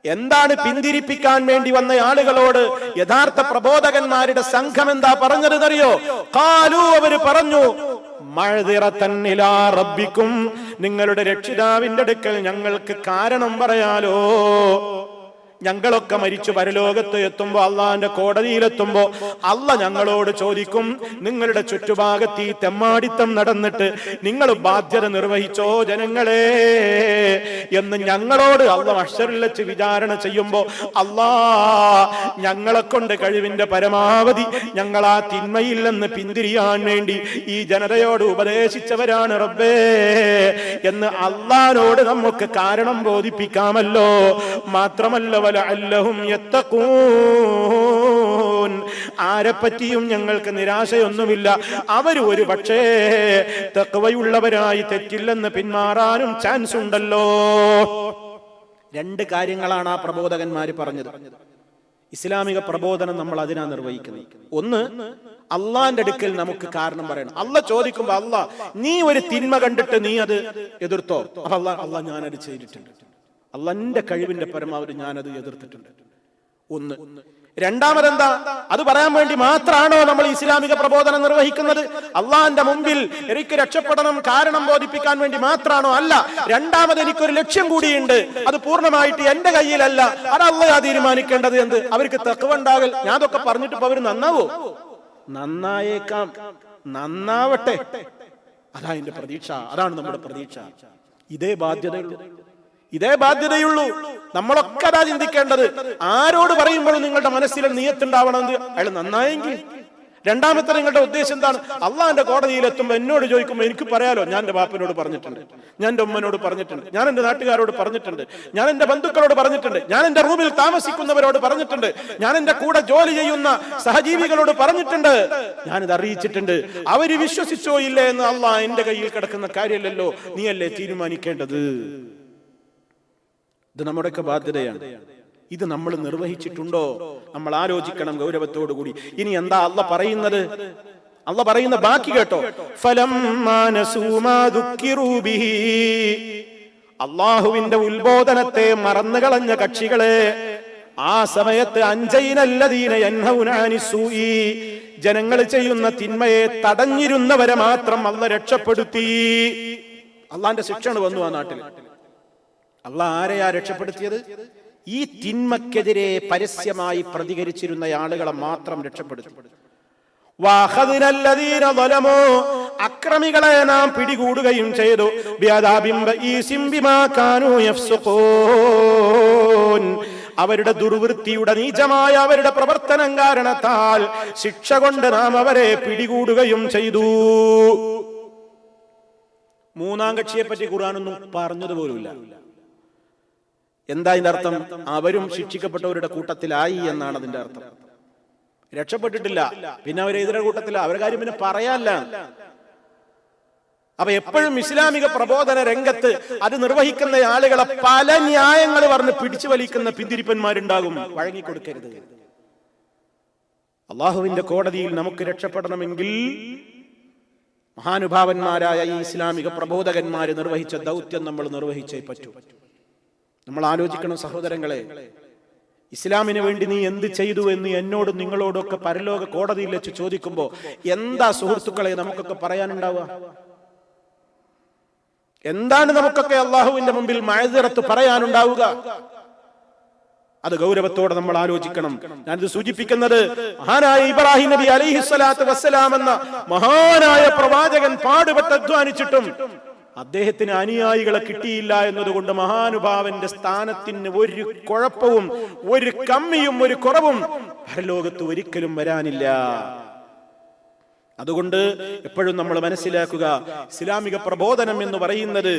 എന്താണ് പിന്തിരിപ്പിക്കാൻ വേണ്ടി വന്ന ആളുകളോട് യഥാർത്ഥ പ്രബോധകന്മാരുടെ സംഘം എന്താ പറഞ്ഞതെന്നറിയോ? ഖാലൂ, അവര് പറഞ്ഞു, മഅ്ദിറതൻ ഇലാ റബ്ബിക്കും, നിങ്ങളുടെ രക്ഷിതാവിന്റെ അടുക്കൽ ഞങ്ങൾക്ക് കാരണം പറയാലോ. ഞങ്ങളൊക്കെ മരിച്ചു പരലോകത്ത് എത്തുമ്പോ, അള്ളാന്റെ കോടതിയിലെത്തുമ്പോ അള്ളാഹ് ഞങ്ങളോട് ചോദിക്കും, നിങ്ങളുടെ ചുറ്റുഭാഗത്ത് ഈ തെമ്മാടിത്തം നടന്നിട്ട് നിങ്ങൾ ബാധ്യത നിർവഹിച്ചോ ജനങ്ങളെ എന്ന് ഞങ്ങളോട് അള്ളാഹ് മഹ്ശറിൽ വെച്ച് വിചാരണ ചെയ്യുമ്പോ, അള്ളാഹ് ഞങ്ങളെ കൊണ്ട് കഴിവിന്റെ പരമാവധി ഞങ്ങൾ ആ തിന്മയിൽ നിന്ന് പിന്തിരിയാൻ വേണ്ടി ഈ ജനതയോട് ഉപദേശിച്ചവരാണ് റബ്ബേ എന്ന് അള്ളാഹിനോട് നമുക്ക് കാരണം ബോധിപ്പിക്കാമല്ലോ. മാത്രമല്ല, വലഅല്ലഹും യത്തഖൂൻ, ആരെപ്പറ്റിയും ഞങ്ങൾക്ക് നിരാശയൊന്നുമില്ല, അവർ ഒരു പക്ഷേ തഖ്വയുള്ളവരായി തെറ്റില്ലെന്ന് പിന്മാറാനും ചാൻസ് ഉണ്ടല്ലോ. 2 കാര്യങ്ങളാണ് ആ പ്രബോധകന്മാര് പറഞ്ഞത്. ഇസ്ലാമിക പ്രബോധനം നമ്മൾ അതിനാ നിർവഹിക്കുന്നത്. ഒന്ന്, അള്ളാന്റെ അടുക്കൽ നമുക്ക് കാരണം പറയണം. അള്ളാഹ് ചോദിക്കുമ്പോ, അള്ളാഹ് നീ ഒരു തിന്മ കണ്ടിട്ട് നീ അത് എതിർത്തോ? അപ്പൊ അള്ളാഹ് ഞാനത് ചെയ്തിട്ടുണ്ട്, അള്ളാന്റെ കഴിവിന്റെ പരമാവധി ഞാനത് എതിർത്തിട്ടുണ്ട്. ഒന്ന്. രണ്ടാമതെന്താ? അത് പറയാൻ വേണ്ടി മാത്രമാണോ നമ്മൾ ഇസ്ലാമിക പ്രബോധനം നിർവഹിക്കുന്നത്? അള്ളാന്റെ മുമ്പിൽ എനിക്ക് രക്ഷപ്പെടണം, കാരണം ബോധിപ്പിക്കാൻ വേണ്ടി മാത്രമാണോ? അല്ല. രണ്ടാമത് എനിക്കൊരു ലക്ഷ്യം കൂടിയുണ്ട്, അത് പൂർണ്ണമായിട്ട് എന്റെ കയ്യിലല്ല, അത് അള്ളാഹ് തീരുമാനിക്കേണ്ടത്. എന്ത്? അവർക്ക് തഖ്വ ഉണ്ടാകൽ. ഞാൻ അതൊക്കെ പറഞ്ഞിട്ട് ഇപ്പൊ അവര് നന്നാവോ? നന്നായേക്കാം, നന്നാവട്ടെ, അതാ എന്റെ പ്രതീക്ഷ, അതാണ് നമ്മുടെ പ്രതീക്ഷ. ഇതേ ബാധ്യതയുള്ളൂ. നമ്മളൊക്കെ അതാ ചിന്തിക്കേണ്ടത്. ആരോട് പറയുമ്പോഴും നിങ്ങളുടെ മനസ്സിൽ നിയത്തുണ്ടാവണം, അയാൾ നന്നായെങ്കിൽ. രണ്ടാമത്തെ നിങ്ങളുടെ ഉദ്ദേശം എന്താണ്? അള്ളാന്റെ കോടതിയിൽ എത്തുമ്പോൾ എന്നോട് ചോദിക്കുമ്പോൾ എനിക്ക് പറയാലോ, ഞാൻ എന്റെ ബാപ്പനോട് പറഞ്ഞിട്ടുണ്ട്, ഞാൻ എന്റെ ഉമ്മനോട് പറഞ്ഞിട്ടുണ്ട്, ഞാൻ എന്റെ നാട്ടുകാരോട് പറഞ്ഞിട്ടുണ്ട്, ഞാൻ എന്റെ ബന്ധുക്കളോട് പറഞ്ഞിട്ടുണ്ട്, ഞാൻ എന്റെ റൂമിൽ താമസിക്കുന്നവരോട് പറഞ്ഞിട്ടുണ്ട്, ഞാൻ എന്റെ കൂടെ ജോലി ചെയ്യുന്ന സഹജീവികളോട് പറഞ്ഞിട്ടുണ്ട്, ഞാനിത് അറിയിച്ചിട്ടുണ്ട്. അവര് വിശ്വസിച്ചോ ഇല്ലേ എന്ന് അള്ളാഹ് എന്റെ കയ്യിൽ കിടക്കുന്ന കാര്യമല്ലല്ലോ, നീയല്ലേ തീരുമാനിക്കേണ്ടത്. ഇത് നമ്മുടെയൊക്കെ ബാധ്യതയാണ്. ഇത് നമ്മൾ നിർവഹിച്ചിട്ടുണ്ടോ? നമ്മൾ ആലോചിക്കണം ഗൗരവത്തോടു കൂടി. ഇനി എന്താ അള്ളാഹ് പറയുന്നത്? അള്ളാഹ് പറയുന്ന ബാക്കി കേട്ടോ. അള്ളാഹുവിന്റെ ഉത്ബോധനത്തെ മറന്നുകളഞ്ഞ കക്ഷികളെ ആ സമയത്ത് അൻജൈനല്ലദീന യൻഹൗന അനിസ്സൂഇ, ജനങ്ങൾ ചെയ്യുന്ന തിന്മയെ തടഞ്ഞിരുന്നവരെ മാത്രം അള്ളാഹ് രക്ഷപ്പെടുത്തി. അള്ളാന്റെ ശിക്ഷ വന്നു ആ നാട്ടിൽ. അള്ളാഹ് ആരെയാ രക്ഷപ്പെടുത്തിയത്? ഈ തിന്മക്കെതിരെ പരസ്യമായി പ്രതികരിച്ചിരുന്ന ആളുകളെ മാത്രം രക്ഷപ്പെടുത്തി. അക്രമികളെ നാം പിടികൂടുകയും ചെയ്തു. അവരുടെ ദുർവൃത്തിയുടെ നീചമായ അവരുടെ പ്രവർത്തനം കാരണത്താൽ ശിക്ഷ കൊണ്ട് നാം അവരെ പിടികൂടുകയും ചെയ്തു. മൂന്നാം കക്ഷിയെ പറ്റി ഖുർആനൊന്നും പറഞ്ഞതുപോലുമില്ല. എന്താ അതിന്റെ അർത്ഥം? അവരും ശിക്ഷിക്കപ്പെട്ടവരുടെ കൂട്ടത്തിലായി എന്നാണ് അതിന്റെ അർത്ഥം. രക്ഷപ്പെട്ടിട്ടില്ല, പിന്നെ അവരെതിരെ കൂട്ടത്തില്ല, അവരുടെ കാര്യം പിന്നെ പറയാല്ല. അപ്പൊ എപ്പോഴും ഇസ്ലാമിക പ്രബോധന രംഗത്ത് അത് നിർവഹിക്കുന്ന ആളുകളെ പല ന്യായങ്ങൾ പറഞ്ഞ് പിടിച്ചു വലിക്കുന്ന പിന്തിരിപ്പന്മാരുണ്ടാകും. വഴങ്ങിക്കൊടുക്കരുത്. അള്ളാഹുവിന്റെ കോടതിയിൽ നമുക്ക് രക്ഷപ്പെടണമെങ്കിൽ മഹാനുഭാവന്മാരായ ഈ ഇസ്ലാമിക പ്രബോധകന്മാര് നിർവഹിച്ച ദൗത്യം നമ്മൾ നിർവഹിച്ചേ പറ്റൂ. നമ്മൾ ആലോചിക്കണം സഹോദരങ്ങളെ, ഇസ്ലാമിന് വേണ്ടി നീ എന്ത് ചെയ്തു എന്ന് എന്നോടും നിങ്ങളോടൊക്കെ പരലോക കോടതിയിൽ വെച്ച് ചോദിക്കുമ്പോ എന്താ സുഹൃത്തുക്കളെ നമുക്കൊക്കെ പറയാനുണ്ടാവുക? എന്താണ് നമുക്കൊക്കെ അള്ളാഹുവിന്റെ മുമ്പിൽ മഅ്സിറത്ത് പറയാനുണ്ടാവുക? അത് ഗൗരവത്തോടെ നമ്മൾ ആലോചിക്കണം. ഞാനിത് സൂചിപ്പിക്കുന്നത് മഹാനായ ഇബ്രാഹിം നബി അലൈഹിസ്സലാത്തു വസ്സലാം എന്ന മഹാനായ പ്രവാചകൻ പാടുപെട്ട് അധ്വാനിച്ചിട്ടും അദ്ദേഹത്തിന് അനുയായികളെ കിട്ടിയില്ല എന്നതുകൊണ്ട് മഹാനുഭാവന്റെ സ്ഥാനത്തിന് ഒരു കുഴപ്പവും ഒരു കമ്മിയും ഒരു കുറവും പരലോകത്ത് ഒരിക്കലും വരാനില്ല. അതുകൊണ്ട് എപ്പോഴും നമ്മൾ മനസ്സിലാക്കുക, ഇസ്ലാമിക പ്രബോധനം എന്ന് പറയുന്നത്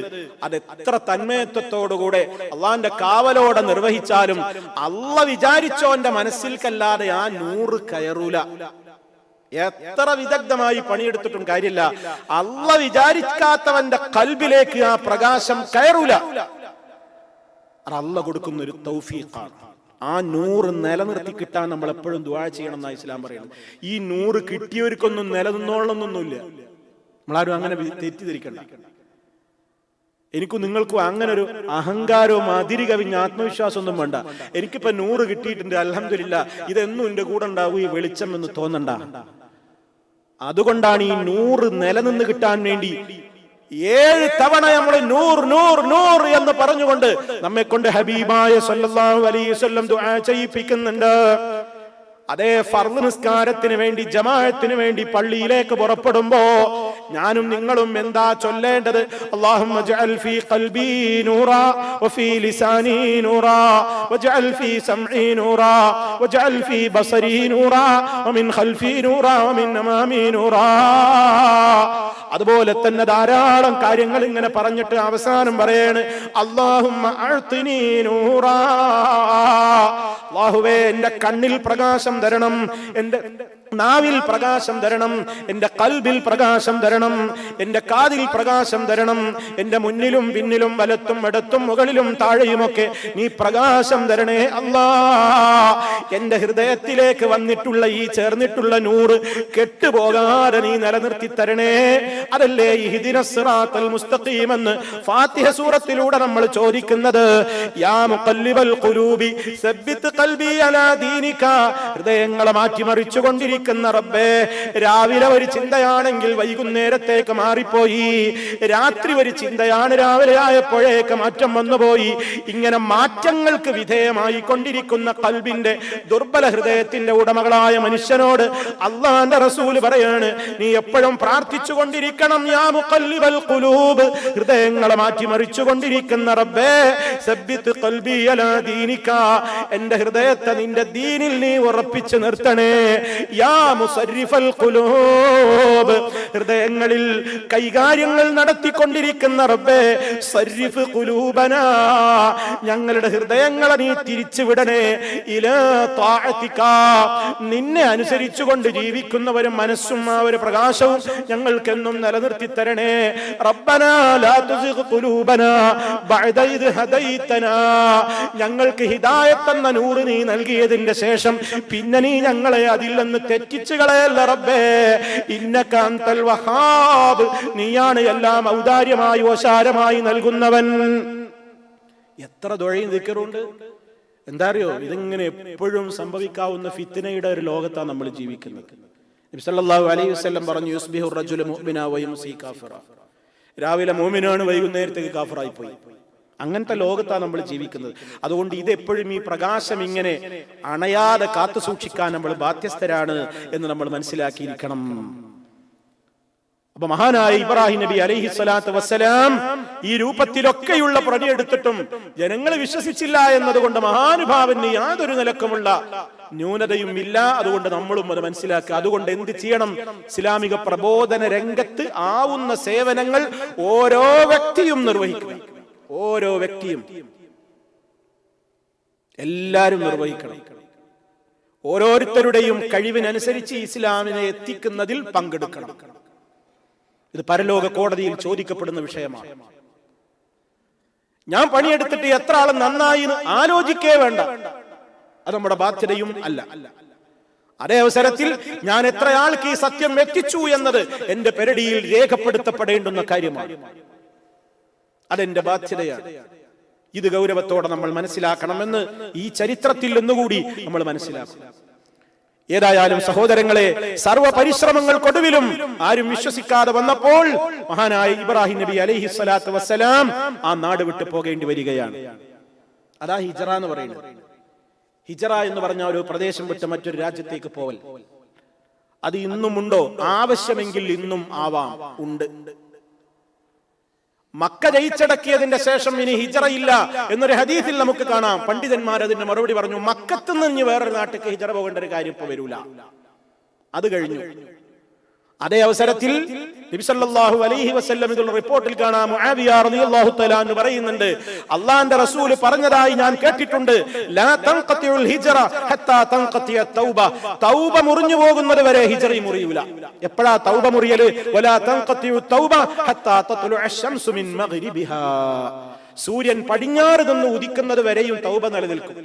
അത് എത്ര തന്മയത്വത്തോടുകൂടെ അള്ളാന്റെ കാവലോടെ നിർവഹിച്ചാലും അള്ള വിചാരിച്ചോന്റെ മനസ്സിൽക്കല്ലാതെ ആ 100 കയറൂല. എത്ര വിദഗ്ധമായി പണിയെടുത്തിട്ടും കാര്യമില്ല, അള്ള വിചാരിക്കാത്തവന്റെ കൽബിലേക്ക് ആ പ്രകാശം കയറൂല. അത് അള്ള കൊടുക്കുന്ന ഒരു തൗഫീഖാണ്. ആ 100 നിലനിർത്തി കിട്ടാൻ നമ്മൾ എപ്പോഴും ദുആ ചെയ്യണം എന്നാണ് ഇസ്ലാം പറയുന്നത്. ഈ 100 കിട്ടിയവർക്കൊന്നും നിലനിന്നോളണമെന്നൊന്നുമില്ല. നമ്മളാരും അങ്ങനെ തെറ്റിദ്ധരിക്കണ്ട. എനിക്കും നിങ്ങൾക്കും അങ്ങനെ ഒരു അഹങ്കാരവും അതിരി കവിഞ്ഞ ആത്മവിശ്വാസമൊന്നും വേണ്ട. എനിക്കിപ്പോ 100 കിട്ടിയിട്ടുണ്ട്, അൽഹംദുലില്ലാ, ഇതെന്നും എന്റെ കൂടെ ഉണ്ടാവും ഈ വെളിച്ചം എന്ന് തോന്നണ്ട. അതുകൊണ്ടാണ് ഈ 100 നിലനിന്ന് കിട്ടാൻ വേണ്ടി 7 തവണ നമ്മൾ 100 എന്ന് പറഞ്ഞുകൊണ്ട് നമ്മെ കൊണ്ട് ഹബീബായ സല്ലല്ലാഹു അലൈഹി വസല്ലം ദുആ ചെയ്യിപ്പിക്കുന്നുണ്ട്. അതേ ഫർള് നിസ്കാരത്തിന് വേണ്ടി ജമാഅത്തിന് വേണ്ടി പള്ളിയിലേക്ക് പുറപ്പെടുമ്പോ ഞാനും നിങ്ങളും എന്താ ചൊല്ലേണ്ടത്? അല്ലാഹുമ്മ ജഅൽ ഫീ ഖൽബി നൂറാ വഫീ ലിസാനി നൂറാ വജഅൽ ഫീ സംഈ നൂറാ വജഅൽ ഫീ ബസരി നൂറാ വമിൻ ഖൽഫി നൂറാ വമിൻ അമാമി നൂറാ. അതുപോലെ തന്നെ ധാരാളം കാര്യങ്ങൾ ഇങ്ങനെ പറഞ്ഞിട്ട് അവസാനം പറയാണ് അല്ലാഹുമ്മ അഅ്തിനി നൂറാ. അല്ലാഹുവേ, എന്റെ കണ്ണിൽ പ്രകാശം തരണം, എന്റെ നാവിൽ പ്രകാശം തരണം, എന്റെ ഖൽബിൽ പ്രകാശം തരണം, എന്റെ കാതിൽ പ്രകാശം തരണം, എന്റെ മുന്നിലും പിന്നിലും വലത്തും ഇടത്തും മുകളിലും താഴെയുമൊക്കെ നീ പ്രകാശം തരണേ അല്ലാ. എന്റെ ഹൃദയത്തിലേക്ക് വന്നിട്ടുള്ള ഈ ചേർന്നിട്ടുള്ള 100 കെട്ടുപോകാതെ നീ നിലനിർത്തി തരണേ. അതല്ലേ ഇഹ്ദിനസ് സിറാത്തൽ മുസ്തഖീം എന്ന് ഫാത്തിഹ സൂറത്തിലൂടെ നമ്മൾ ചോദിക്കുന്നത്. യാ മുഖല്ലിബൽ ഖുലൂബി സബ്ബിത് ഖൽബി അലാ ദീനിക. ഹൃദയങ്ങളെ മാറ്റിമറിച്ചു കൊണ്ടിരിക്കുന്ന റബ്ബേ, രാവിലെ ഒരു ചിന്തയാണെങ്കിൽ വൈകുന്നേരത്തേക്ക് മാറിപ്പോയി, രാത്രി ഒരു ചിന്തയാണ് രാവിലെ ആയപ്പോഴേക്ക് മാറ്റം വന്നുപോയി. ഇങ്ങനെ മാറ്റങ്ങൾക്ക് വിധേയമായി കൊണ്ടിരിക്കുന്ന ഖൽബിന്റെ ദുർബല ഹൃദയത്തിന്റെ ഉടമകളായ മനുഷ്യനോട് അല്ലാഹുവിന്റെ റസൂൽ പറയാണ്, നീ എപ്പോഴും പ്രാർത്ഥിച്ചു കൊണ്ടിരിക്കണം. യാ മുഖല്ലിബൽ ഖുലൂബ്, ഹൃദയങ്ങളെ മാറ്റിമറിച്ചു കൊണ്ടിരിക്കുന്ന റബ്ബേ, സബ്ബിത് ഖൽബി അലാ ദീനിക, എന്റെ ഹൃദയത്തെ നിന്റെ ദീനിൽ നീ ഉറപ്പിച്ചു നിർത്തണേ. യാ മുസർരിഫൽ ഖുലൂബ്, ഹൃദയങ്ങളിൽ കൈകാര്യങ്ങൾ നടത്തിക്കൊണ്ടിരിക്കുന്ന റബ്ബേ, സർരിഫ് ഖുലൂബനാ, ഞങ്ങളുടെ ഹൃദയങ്ങളെ നീ തിരിച്ചുവിടണേ. ഇലാ ത്വാഅതിക, നിന്നെ അനുസരിച്ചുകൊണ്ട് ജീവിക്കുന്നവരും മനസ്സും ആ ഒരു പ്രകാശവും ഞങ്ങൾക്കെന്നും നിലനിർത്തി തരണേ. റബ്ബനാ ലാ തുസിഗ് ഖുലൂബനാ ബഅദ ഇദ് ഹദൈതനാ, ഞങ്ങൾക്ക് ഹിദായത്ത് എന്ന നൂറ് നീ നൽകിയതിന്റെ ശേഷം പിന്നെ നീ ഞങ്ങളെ അതിൽ നിന്ന് തെറ്റിച്ചു കളയല്ല റബ്ബേ. ഇന്നക അൻതൽ വഹാബ്, നീയാണ് എല്ലാം ഔദാര്യമായി ഓശാരമായി നൽകുന്നവൻ. എത്ര ദുആയും ദിക്റുണ്ട്. എന്താ അറിയോ, ഇതിങ്ങനെ എപ്പോഴും സംഭവിക്കാവുന്ന ഫിത്നയുടെ ഒരു ലോകത്താണ് നമ്മൾ ജീവിക്കുന്നത്. നബി സല്ലല്ലാഹു അലൈഹി വസല്ലം പറഞ്ഞു, യുസ്ബിഹു റജുലു മുഅ്മിനാ വയുംസി കാഫിറാ. രാവിലെ മുഅ്മിനാണ്, വൈകുന്നേരത്തേക്ക് കാഫിറായി പോയി. അങ്ങനത്തെ ലോകത്താണ് നമ്മൾ ജീവിക്കുന്നത്. അതുകൊണ്ട് ഇതെപ്പോഴും ഈ പ്രകാശം ഇങ്ങനെ അണയാതെ കാത്തു സൂക്ഷിക്കാൻ നമ്മൾ ബാധ്യസ്ഥരാണ് എന്ന് നമ്മൾ മനസ്സിലാക്കിയിരിക്കണം. അപ്പൊ മഹാനായ ഇബ്രാഹിം നബി അലൈഹി സ്വലാത്തു വസ്സലാം ഈ രൂപത്തിലൊക്കെയുള്ള പ്രതിയെടുത്തിട്ടും ജനങ്ങൾ വിശ്വസിച്ചില്ല എന്നതുകൊണ്ട് മഹാനുഭാവന് യാതൊരു നിലക്കുമുള്ള ന്യൂനതയും ഇല്ല. അതുകൊണ്ട് നമ്മളും അത് മനസ്സിലാക്കുക. അതുകൊണ്ട് എന്ത് ചെയ്യണം? ഇസ്ലാമിക പ്രബോധന രംഗത്ത് ആവുന്ന സേവനങ്ങൾ ഓരോ വ്യക്തിയും നിർവഹിക്കുക. ഓരോ വ്യക്തിയും എല്ലാരും നിർവഹിക്കണം. ഓരോരുത്തരുടെയും കഴിവിനനുസരിച്ച് ഇസ്ലാമിനെ എത്തിക്കുന്നതിൽ പങ്കെടുക്കണം. ഇത് പരലോക കോടതിയിൽ ചോദിക്കപ്പെടുന്ന വിഷയമാണ്. ഞാൻ പണിയെടുത്തിട്ട് എത്ര ആൾ നന്നായി ആലോചിക്കേ വേണ്ട, അത് നമ്മുടെ ബാധ്യതയും അല്ല. അതേ അവസരത്തിൽ ഞാൻ എത്ര ആൾക്ക് ഈ സത്യം എത്തിച്ചു എന്നത് എന്റെ പെരടിയിൽ രേഖപ്പെടുത്തപ്പെടേണ്ടുന്ന കാര്യമാണ്. അതെന്റെ ബാധ്യതയാണ്. ഇത് ഗൗരവത്തോടെ നമ്മൾ മനസ്സിലാക്കണമെന്ന് ഈ ചരിത്രത്തിൽ നിന്നുകൂടി നമ്മൾ മനസ്സിലാക്കും. ഏതായാലും സഹോദരങ്ങളെ, സർവ്വ പരിശ്രമങ്ങൾക്കൊടുവിലും ആരും വിശ്വസിക്കാതെ വന്നപ്പോൾ മഹാനായ ഇബ്രാഹിം നബി അലൈഹി സ്വലാത്തു വസ്സലാം ആ നാട് വിട്ടു പോകേണ്ടി വരികയാണ്. അതാ ഹിജറ എന്ന് പറയുന്നത്. ഹിജറ എന്ന് പറഞ്ഞ ഒരു പ്രദേശം വിട്ട് മറ്റൊരു രാജ്യത്തേക്ക് പോവൽ. അത് ഇന്നുമുണ്ടോ? ആവശ്യമെങ്കിൽ ഇന്നും ആവാം, ഉണ്ട്. മക്ക ജയിച്ചടക്കിയതിന്റെ ശേഷം ഇനി ഹിജറയില്ല എന്നൊരു ഹദീസിൽ നമുക്ക് കാണാം. പണ്ഡിതന്മാർ അതിന്റെ മറുപടി പറഞ്ഞു, മക്കത്ത് നിന്ന് വേറൊരു നാട്ടിലേക്ക് ഹിജറ പോകേണ്ട ഒരു കാര്യം ഇപ്പൊ വരൂല, അത് കഴിഞ്ഞു. അതേ അവസരത്തിൽ നബി സല്ലല്ലാഹു അലൈഹി വസല്ലം ഇതിലുള്ള റിപ്പോർട്ടിൽ കാണാം, മുആവിയ റളിയല്ലാഹു തആല എന്ന് പറയുന്നുണ്ട്, അല്ലാഹുവിന്റെ റസൂൽ പറഞ്ഞതായി ഞാൻ കേട്ടിട്ടുണ്ട്, ലാ തൻഖതിഉൽ ഹിജ്റ ഹത്താ തൻഖതിയ തൗബ. തൗബ മുറിഞ്ഞു പോകുന്നത് വരെ ഹിജ്റ മുറിയൂല. എപ്പോഴാ തൗബ മുറിയല്? വലാ തൻഖതിഉ തൗബ ഹത്താ തത്ലുഅ അശംസു മിൻ മഗ്രിബിഹാ. സൂര്യൻ പടിഞ്ഞാറ് നിന്ന് ഉദിക്കുന്നത് വരെയും തൗബ നിലനിൽക്കും.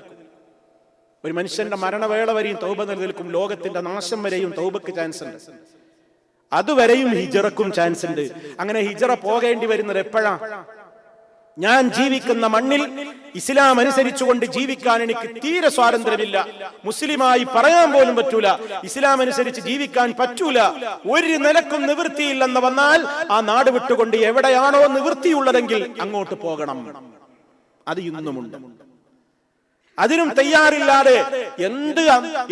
ഒരു മനുഷ്യന്റെ മരണവേള വരെയും തൗബ നിലനിൽക്കും. ലോകത്തിന്റെ നാശം വരെയും തൗബക്ക് ചാൻസ് ഉണ്ട്. അതുവരെയും ഹിജറക്കും ചാൻസ് ഉണ്ട്. അങ്ങനെ ഹിജറ പോകേണ്ടി വരുന്നത് എപ്പോഴാ? ഞാൻ ജീവിക്കുന്ന മണ്ണിൽ ഇസ്ലാം അനുസരിച്ചുകൊണ്ട് ജീവിക്കാൻ എനിക്ക് തീരെ സ്വാതന്ത്ര്യമില്ല, മുസ്ലിമായി പറയാൻ പോലും പറ്റൂല, ഇസ്ലാം അനുസരിച്ച് ജീവിക്കാൻ പറ്റൂല, ഒരു നിലക്കും നിവൃത്തിയില്ലെന്ന് വന്നാൽ ആ നാട് വിട്ടുകൊണ്ട് എവിടെയാണോ നിവൃത്തിയുള്ളതെങ്കിൽ അങ്ങോട്ട് പോകണം. അത് ഇന്നുമുണ്ട്. അതിനും തയ്യാറില്ലാതെ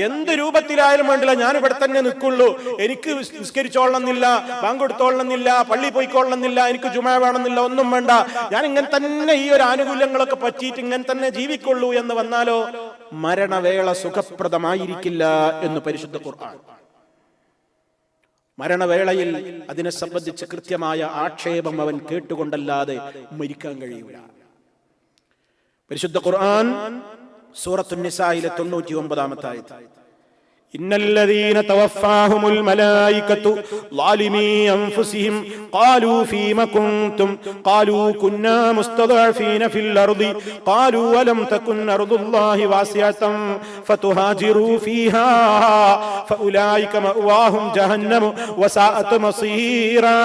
എന്ത് രൂപത്തിലായാലും വേണ്ടില്ല, ഞാൻ ഇവിടെ തന്നെ നിൽക്കുള്ളൂ, എനിക്ക് നിസ്കരിച്ചോളണമെന്നില്ല, ബാങ്ക് കൊടുത്തോളണമെന്നില്ല, പള്ളി പോയിക്കൊള്ളണമെന്നില്ല, എനിക്ക് ജുമാ വേണമെന്നില്ല, ഒന്നും വേണ്ട, ഞാൻ ഇങ്ങനെ തന്നെ ഈ ഒരു ആനുകൂല്യങ്ങളൊക്കെ പറ്റിയിട്ട് ഇങ്ങനെ തന്നെ ജീവിക്കുള്ളൂ എന്ന് വന്നാലോ മരണവേള സുഖപ്രദമായിരിക്കില്ല എന്ന് പരിശുദ്ധ ഖുർആൻ. മരണവേളയിൽ അതിനെ സംബന്ധിച്ച് കൃത്യമായ ആക്ഷേപം അവൻ കേട്ടുകൊണ്ടല്ലാതെ മരിക്കാൻ കഴിയൂല. പരിശുദ്ധ ഖുർആൻ സൂറത്തുൻ നിസായിലെ 99-ാമത്തെ ആയത്ത്, ഇന്നല്ലദീന തവഫാഹുമുൽ മലായികതു ളാലിമീ അൻഫുസിഹിം ഖാലൂ ഫീമ കുൻതും ഖാലൂ കുന്നാ മുസ്തദഅഫീന ഫിൽ അർദി ഖാലൂ വലം തകുൻ അർദുല്ലാഹി വാസിഅതൻ ഫതുഹാജിറൂ ഫീഹാ ഫഉലൈക മഅവാഹും ജഹന്നം വസാഅത് മസീറാ.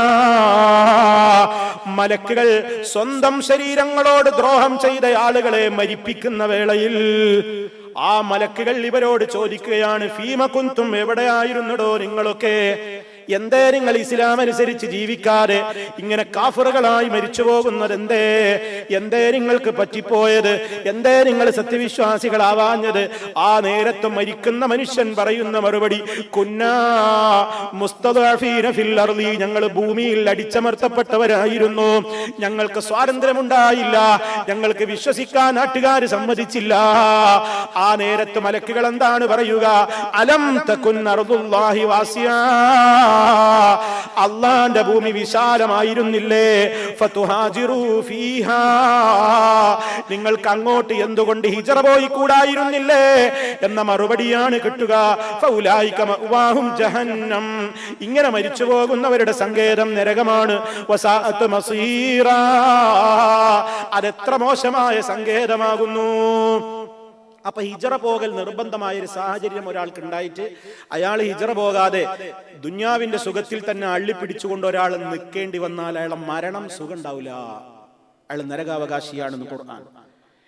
മലക്കുകൾ സ്വന്തം ശരീരങ്ങളോട് ദ്രോഹം ചെയ്ത ആളുകളെ മരിപ്പിക്കുന്ന വേളയിൽ ആ മലക്കുകൾ ഇവരോട് ചോദിക്കുകയാണ്, ഫീമ കുന്തും, എവിടെയായിരുന്നടോ നിങ്ങളൊക്കെ? എന്തേ നിങ്ങൾ ഇസ്ലാം അനുസരിച്ച് ജീവിക്കാതെ ഇങ്ങനെ കാഫറുകളായി മരിച്ചു പോകുന്നത്? എന്തേ നിങ്ങൾക്ക് പറ്റിപ്പോയത്? എന്തേ നിങ്ങൾ സത്യവിശ്വാസികളാവാഞ്ഞത്? ആ നേരത്ത് മരിക്കുന്ന മനുഷ്യൻ പറയുന്ന മറുപടി, കുന്നാ മുസ്തദഅഫീന ഫിൽ അർളി, ഞങ്ങൾ ഭൂമിയിൽ അടിച്ചമർത്തപ്പെട്ടവരായിരുന്നു, ഞങ്ങൾക്ക് സ്വാതന്ത്ര്യമുണ്ടായില്ല, ഞങ്ങൾക്ക് വിശ്വസിക്കാൻ നാട്ടുകാർ സമ്മതിച്ചില്ല. ആ നേരത്ത് മലക്കുകൾ എന്താണ് പറയുക? അലം തകുൻ അർദുല്ലാഹി വാസിആ, അല്ലാഹുവിന്റെ ഭൂമി വിശാലമായിരുന്നില്ലേ? ഫതുഹാജിറൂ ഫീഹാ, നിങ്ങൾക്ക് അങ്ങോട്ട് എന്തുകൊണ്ട് ഹിജറ പോയി കൂടായിരുന്നില്ലേ എന്ന മറുപടിയാണ് കിട്ടുക. ഫൗലൈക മഅവാഹും ജഹന്നം, ഇങ്ങനെ മരിച്ചു പോകുന്നവരുടെ സങ്കേതം നരകമാണ്. വസാഅത് മസീറാ, അതെത്ര മോശമായ സങ്കേതമാകുന്നു. അപ്പൊ ഹിജറ പോകൽ നിർബന്ധമായ ഒരു സാഹചര്യം ഒരാൾക്ക് ഉണ്ടായിട്ട് അയാൾ ഹിജറ പോകാതെ ദുന്യാവിന്റെ സുഖത്തിൽ തന്നെ അള്ളിപ്പിടിച്ചുകൊണ്ട് ഒരാൾ നിൽക്കേണ്ടി വന്നാൽ അയാളെ മരണം സുഖം ഉണ്ടാവില്ല, അയാൾ നരകാവകാശിയാണെന്ന് ഖുർആൻ.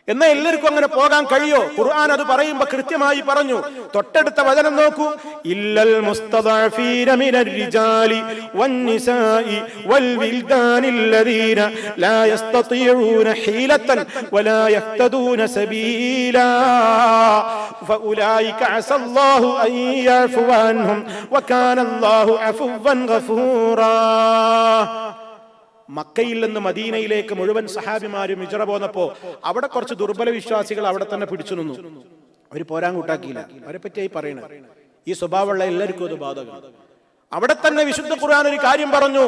എന്നാ എല്ലാവർക്കും അങ്ങനെ പോകാൻ കഴിയോ? ഖുർആൻ അത് പറയുമ്പോൾ കൃത്യമായി പറഞ്ഞു. തൊട്ടടുത്ത വചനം നോക്കൂ, ഇല്ലൽ മുസ്തദഅഫീന മിനർ റിജാലി വന്നിസാഇ വൽ വിൽദാനില്ലദീന ലാ യസ്തതിഊന ഹീലതൻ വലാ യഹ്തദൂന സബീലാ ഫഉലൈക അസല്ലാഹു അൻ യഅഫു അൻഹും വകാനല്ലാഹു അഫുവൻ ഗഫൂറാ. മക്കയിൽ നിന്ന് മദീനയിലേക്ക് മുഴുവൻ സഹാബിമാരും ഹിജ്റ പോന്നപ്പോ അവിടെ കുറച്ച് ദുർബല വിശ്വാസികൾ അവിടെ തന്നെ പിടിച്ചു നിന്നു. അവര് പോരാൻ കൂട്ടാക്കിയില്ല. അവരെ പറ്റിയായി പറയണത്. ഈ സ്വഭാവമുള്ള എല്ലാവർക്കും അത് ബാധകമാണ്. അവിടെ തന്നെ വിശുദ്ധ ഖുർആൻ ഒരു കാര്യം പറഞ്ഞു,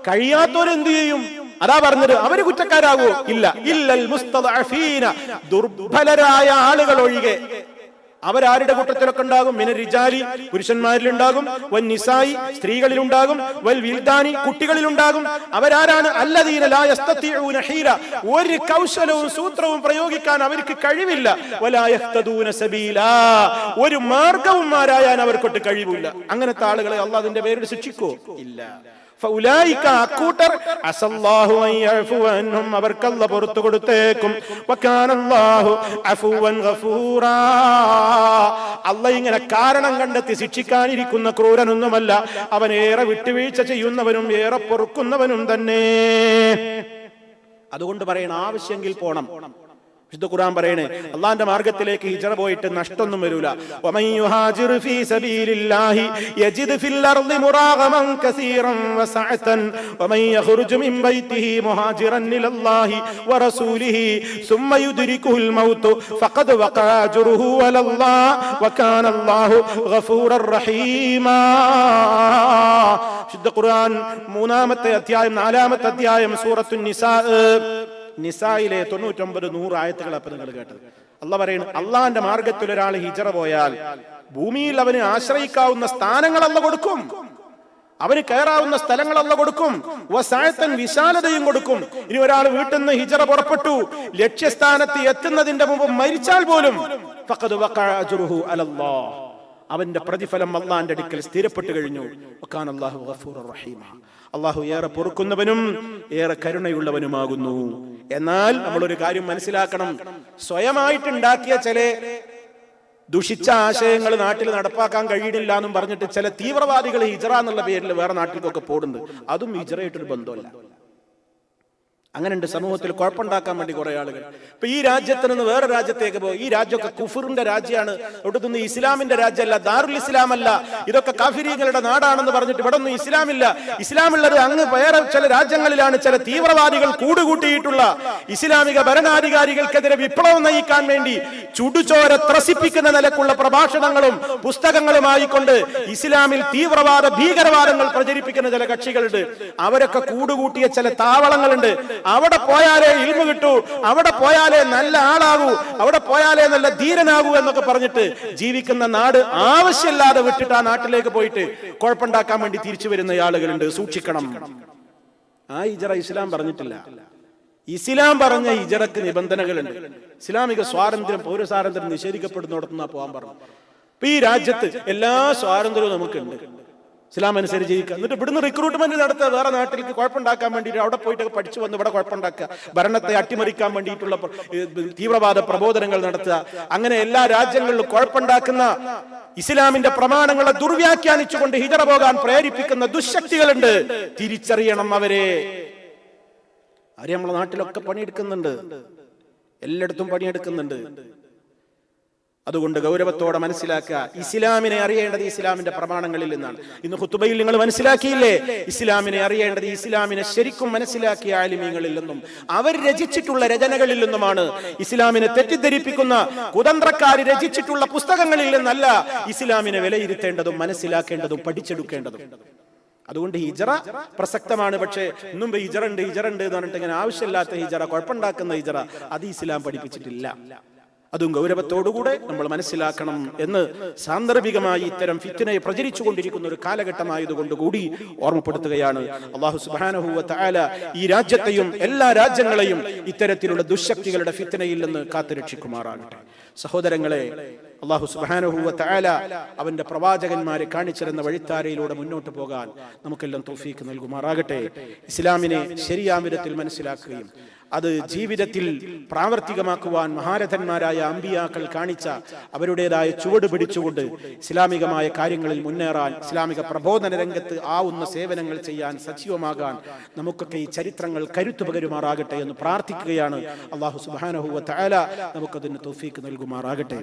കഴിയാത്തവരെന്ത് ചെയ്യും? അതാ പറഞ്ഞത്, അവര് കുറ്റക്കാരാകൂ? ഇല്ല. ഇല്ലൽ മുസ്തദഅഫീന, ദുർബലരായ ആളുകൾ ഒഴികെ. അവരാരുടെ കൂട്ടത്തിലൊക്കെ ഉണ്ടാകും. മിനർ റിജാലി, പുരുഷന്മാരിലുണ്ടാകും. വൻ നിസായി, സ്ത്രീകളിലുണ്ടാകും. വൽ വിൽദാനി, കുട്ടികളിലുണ്ടാകും. അവരാരാണ്? അല്ലദീന ലാ യസ്തതിഊന ഹീല, ഒരു കൗശലവും സൂത്രവും പ്രയോഗിക്കാൻ അവർക്ക് കഴിവില്ല. വലാ യഹ്തദൂന സബീലാ, ഒരു മാർഗവും ആരായാൻ അവർക്കൊട്ട് കഴിവില്ല. അങ്ങനത്തെ ആളുകളെ അല്ലാഹു അതിന്റെ പേരിൽ ശിക്ഷിക്കോ? ഇല്ല. ഫൗലൈക, അക്കൂട്ടർ, അസല്ലാഹു അൻ യഅഫു അൻഹും, അവർക്കല്ലാഹു പുറത്തു കൊടുത്തേക്കും. വകാനല്ലാഹു അഫുവൻ ഗഫൂറാ, അല്ലാഹു ഇങ്ങനെ കാരണം കണ്ടെത്തി ശിക്ഷിക്കാനിരിക്കുന്ന ക്രൂരനൊന്നുമല്ല. അവൻ ഏറെ വിട്ടുവീഴ്ച ചെയ്യുന്നവനും ഏറെ പൊറുക്കുന്നവനും തന്നെ. അതുകൊണ്ട് പറയണം, ആവശ്യമെങ്കിൽ പോണം. വിശുദ്ധ ഖുർആൻ പറയണേ, അള്ളാന്റെ മാർഗത്തിലേക്ക് ഹിജ്റ പോയിട്ട് നഷ്ടൊന്നും വരൂല. വമൻ യുഹാജിർ ഫീ സബീലില്ലാഹി യജിദ് ഫിൽ അർളി മുറാഗമൻ കസീറൻ വസഅതൻ വമൻ യഖ്റുജു മിൻ ബൈതിഹി മുഹാജിറൻ ഇലല്ലാഹി വറസൂലിഹി സുമ്മ യുദ്രികുൽ മൗതു ഫഖദ് വഖഅ അജ്റുഹു അലല്ലാഹ് വകാനല്ലാഹു ഗഫൂറർ റഹീമാ. വിശുദ്ധ ഖുർആൻ 3-ാമത്തെ അധ്യായം 4-ാമത്തെ അധ്യായം സൂറത്തുൻ നിസാ, നിസായിലെ 99-100 ആയത്തുകൾ അപ്പൊ നിങ്ങൾ കേട്ടത്. അല്ലാഹ് പറയുന്നു, അള്ളാന്റെ മാർഗത്തിൽ ഒരാൾ ഹിജ്റ പോയാൽ ഭൂമിയിൽ അവന് ആശ്രയിക്കാവുന്ന സ്ഥാനങ്ങൾ അല്ലാഹ് കൊടുക്കും. അവന് കയറാവുന്ന സ്ഥലങ്ങൾ അല്ലാഹ് കൊടുക്കും. വസഅതൻ, വിശാലതയും കൊടുക്കും. ഇനി ഒരാൾ വീട്ടിൽ നിന്ന് ഹിജ്റ പുറപ്പെട്ടു, ലക്ഷ്യസ്ഥാനത്ത് എത്തുന്നതിന്റെ മുമ്പ് മരിച്ചാൽ പോലും ഫഖദ് വഖഅ അജ്റുഹു അലല്ലാഹ്, അവന്റെ പ്രതിഫലം അള്ളാന്റെ അടുക്കൽ സ്ഥിരപ്പെട്ടു കഴിഞ്ഞു. വകാനല്ലാഹു ഗഫൂറർ റഹീമ, അള്ളാഹു ഏറെ പൊറുക്കുന്നവനും ഏറെ കരുണയുള്ളവനുമാകുന്നു. എന്നാൽ നമ്മളൊരു കാര്യം മനസ്സിലാക്കണം, സ്വയമായിട്ടുണ്ടാക്കിയ ചില ദുഷിച്ച ആശയങ്ങൾ നാട്ടിൽ നടപ്പാക്കാൻ കഴിയില്ല എന്നും പറഞ്ഞിട്ട് ചില തീവ്രവാദികൾ ഹിജ്റ എന്നുള്ള പേരിൽ വേറെ നാട്ടിലേക്കൊക്കെ പോകുന്നുണ്ട്. അതും ഹിജ്റയായിട്ടൊരു ബന്ധമല്ല. അങ്ങനെ ഉണ്ട് സമൂഹത്തിൽ കുഴപ്പമുണ്ടാക്കാൻ വേണ്ടി കുറെ ആളുകൾ. ഇപ്പൊ ഈ രാജ്യത്ത് നിന്ന് വേറെ രാജ്യത്തേക്ക് പോകും. ഈ രാജ്യമൊക്കെ കുഫറിന്റെ രാജ്യമാണ്, ഇവിടെ നിന്ന് ഇസ്ലാമിന്റെ രാജ്യമല്ല, ദാറുൽ ഇസ്ലാം അല്ല, ഇതൊക്കെ കാഫിരീങ്ങളുടെ നാടാണെന്ന് പറഞ്ഞിട്ട് ഇവിടെ ഒന്നും ഇസ്ലാമില്ല. ഇസ്ലാമുള്ളത് അങ്ങ് വേറെ ചില രാജ്യങ്ങളിലാണ്. ചില തീവ്രവാദികൾ കൂടുകൂട്ടിയിട്ടുള്ള ഇസ്ലാമിക ഭരണാധികാരികൾക്കെതിരെ വിപ്ലവം നയിക്കാൻ വേണ്ടി ചുടുചോര ത്രസിപ്പിക്കുന്ന നിലക്കുള്ള പ്രഭാഷണങ്ങളും പുസ്തകങ്ങളുമായിക്കൊണ്ട് ഇസ്ലാമിൽ തീവ്രവാദ ഭീകരവാദങ്ങൾ പ്രചരിപ്പിക്കുന്ന ചില കക്ഷികളുണ്ട്. അവരൊക്കെ കൂടുകൂട്ടിയ ചില താവളങ്ങളുണ്ട്. അവിടെ പോയാലേ ഇൽമു കിട്ടൂ, അവിടെ പോയാലേ നല്ല ആളാകൂ, അവിടെ പോയാലേ നല്ല ധീരനാകൂ എന്നൊക്കെ പറഞ്ഞിട്ട് ജീവിക്കുന്ന നാട് ആവശ്യമില്ലാതെ വിട്ടിട്ട് ആ നാട്ടിലേക്ക് പോയിട്ട് കുഴപ്പമുണ്ടാക്കാൻ വേണ്ടി തിരിച്ചു വരുന്ന ആളുകളുണ്ട്. സൂക്ഷിക്കണം. ആ ഹിജ്റ ഇസ്ലാം പറഞ്ഞിട്ടില്ല. ഇസ്ലാം പറഞ്ഞ ഹിജ്റക്ക് നിബന്ധനകളുണ്ട്. ഇസ്ലാമിക സ്വാതന്ത്ര്യം, പൗരസ്വാതന്ത്ര്യം നിഷേധിക്കപ്പെടുന്നിടത്തുനിന്നാ പോകാൻ പറഞ്ഞു. ഇപ്പൊ ഈ രാജ്യത്ത് എല്ലാ സ്വാതന്ത്ര്യവും നമുക്കുണ്ട്, ഇസ്ലാം അനുസരിച്ച് ജീവിക്കുക. എന്നിട്ട് ഇവിടുന്ന് റിക്രൂട്ട്മെന്റ് നടത്തുക, വേറെ നാട്ടിലേക്ക് കുഴപ്പമുണ്ടാക്കാൻ വേണ്ടിയിട്ട് അവിടെ പോയിട്ട് പഠിച്ചു വന്ന് ഇവിടെ കുഴപ്പമുണ്ടാക്കുക, ഭരണത്തെ അട്ടിമറിക്കാൻ വേണ്ടിയിട്ടുള്ള തീവ്രവാദ പ്രബോധനങ്ങൾ നടത്തുക. അങ്ങനെ എല്ലാ രാജ്യങ്ങളിലും കുഴപ്പമുണ്ടാക്കുന്ന ഇസ്ലാമിന്റെ പ്രമാണങ്ങളെ ദുർവ്യാഖ്യാനിച്ചുകൊണ്ട് ഹിജ്റ പോകാൻ പ്രേരിപ്പിക്കുന്ന ദുശക്തികളുണ്ട്. തിരിച്ചറിയണം അവരെ. നമ്മളെ നാട്ടിലൊക്കെ പണിയെടുക്കുന്നുണ്ട്, എല്ലായിടത്തും പണിയെടുക്കുന്നുണ്ട്. അതുകൊണ്ട് ഗൗരവത്തോടെ മനസ്സിലാക്കുക, ഇസ്ലാമിനെ അറിയേണ്ടത് ഇസ്ലാമിന്റെ പ്രമാണങ്ങളിൽ നിന്നാണ്. ഇന്ന് ഖുതുബയിൽ നിങ്ങൾ മനസ്സിലാക്കിയില്ലേ, ഇസ്ലാമിനെ അറിയേണ്ടത് ഇസ്ലാമിനെ ശരിക്കും മനസ്സിലാക്കിയ ആലിമീങ്ങളിൽ നിന്നും അവർ രചിച്ചിട്ടുള്ള രചനകളിൽ നിന്നുമാണ്. ഇസ്ലാമിനെ തെറ്റിദ്ധരിപ്പിക്കുന്ന കുതന്ത്രക്കാർ രചിച്ചിട്ടുള്ള പുസ്തകങ്ങളിൽ നിന്നല്ല ഇസ്ലാമിനെ വിലയിരുത്തേണ്ടതും മനസ്സിലാക്കേണ്ടതും പഠിച്ചെടുക്കേണ്ടതും. അതുകൊണ്ട് ഹിജ്റ പ്രസക്തമാണ്. പക്ഷേ മുമ്പ് ഹിജ്റ ഉണ്ട് എന്ന് പറഞ്ഞിട്ട് ഇങ്ങനെ ആവശ്യമില്ലാത്ത ഹിജ്റ, കുഴപ്പമുണ്ടാക്കുന്ന ഹിജ്റ, അത് ഇസ്ലാം പഠിപ്പിച്ചിട്ടില്ല. അതും ഗൗരവത്തോടുകൂടെ നമ്മൾ മനസ്സിലാക്കണം എന്ന് സാന്ദർഭികമായി ഇത്തരം ഫിത്നയെ പ്രചരിച്ചുകൊണ്ടിരിക്കുന്ന ഒരു കാലഘട്ടമായതുകൊണ്ട് കൂടി ഓർമ്മപ്പെടുത്തുകയാണ്. അല്ലാഹു സുബ്ഹാനഹു വ തആല ഈ രാജ്യത്തെയും എല്ലാ രാജ്യങ്ങളെയും ഇത്തരത്തിലുള്ള ദുശക്തികളുടെ ഫിത്നയിൽ നിന്ന് കാത്തുരക്ഷിക്കുമാറാകട്ടെ. സഹോദരങ്ങളെ, അല്ലാഹു സുബ്ഹാനഹു വ തആല അവന്റെ പ്രവാചകന്മാരെ കാണിച്ചിരുന്ന വഴിത്താരയിലൂടെ മുന്നോട്ട് പോകാൻ നമുക്കെല്ലാം തൗഫീഖ് നൽകുമാറാകട്ടെ. ഇസ്ലാമിനെ ശരിയായ വിധത്തിൽ മനസ്സിലാക്കുകയും അത് ജീവിതത്തിൽ പ്രാവർത്തികമാക്കുവാൻ മഹാരഥന്മാരായ അമ്പിയാക്കൾ കാണിച്ച അവരുടേതായ ചുവട് പിടിച്ചുകൊണ്ട് ഇസ്ലാമികമായ കാര്യങ്ങളിൽ മുന്നേറാൻ, ഇസ്ലാമിക പ്രബോധന രംഗത്ത് ആവുന്ന സേവനങ്ങൾ ചെയ്യാൻ, സജീവമാകാൻ നമുക്കൊക്കെ ഈ ചരിത്രങ്ങൾ കരുത്തു പകരുമാറാകട്ടെ എന്ന് പ്രാർത്ഥിക്കുകയാണ്. അല്ലാഹു സുബ്ഹാനഹു വ തആല നമുക്കതിന് തൗഫീഖ് നൽകുമാറാകട്ടെ.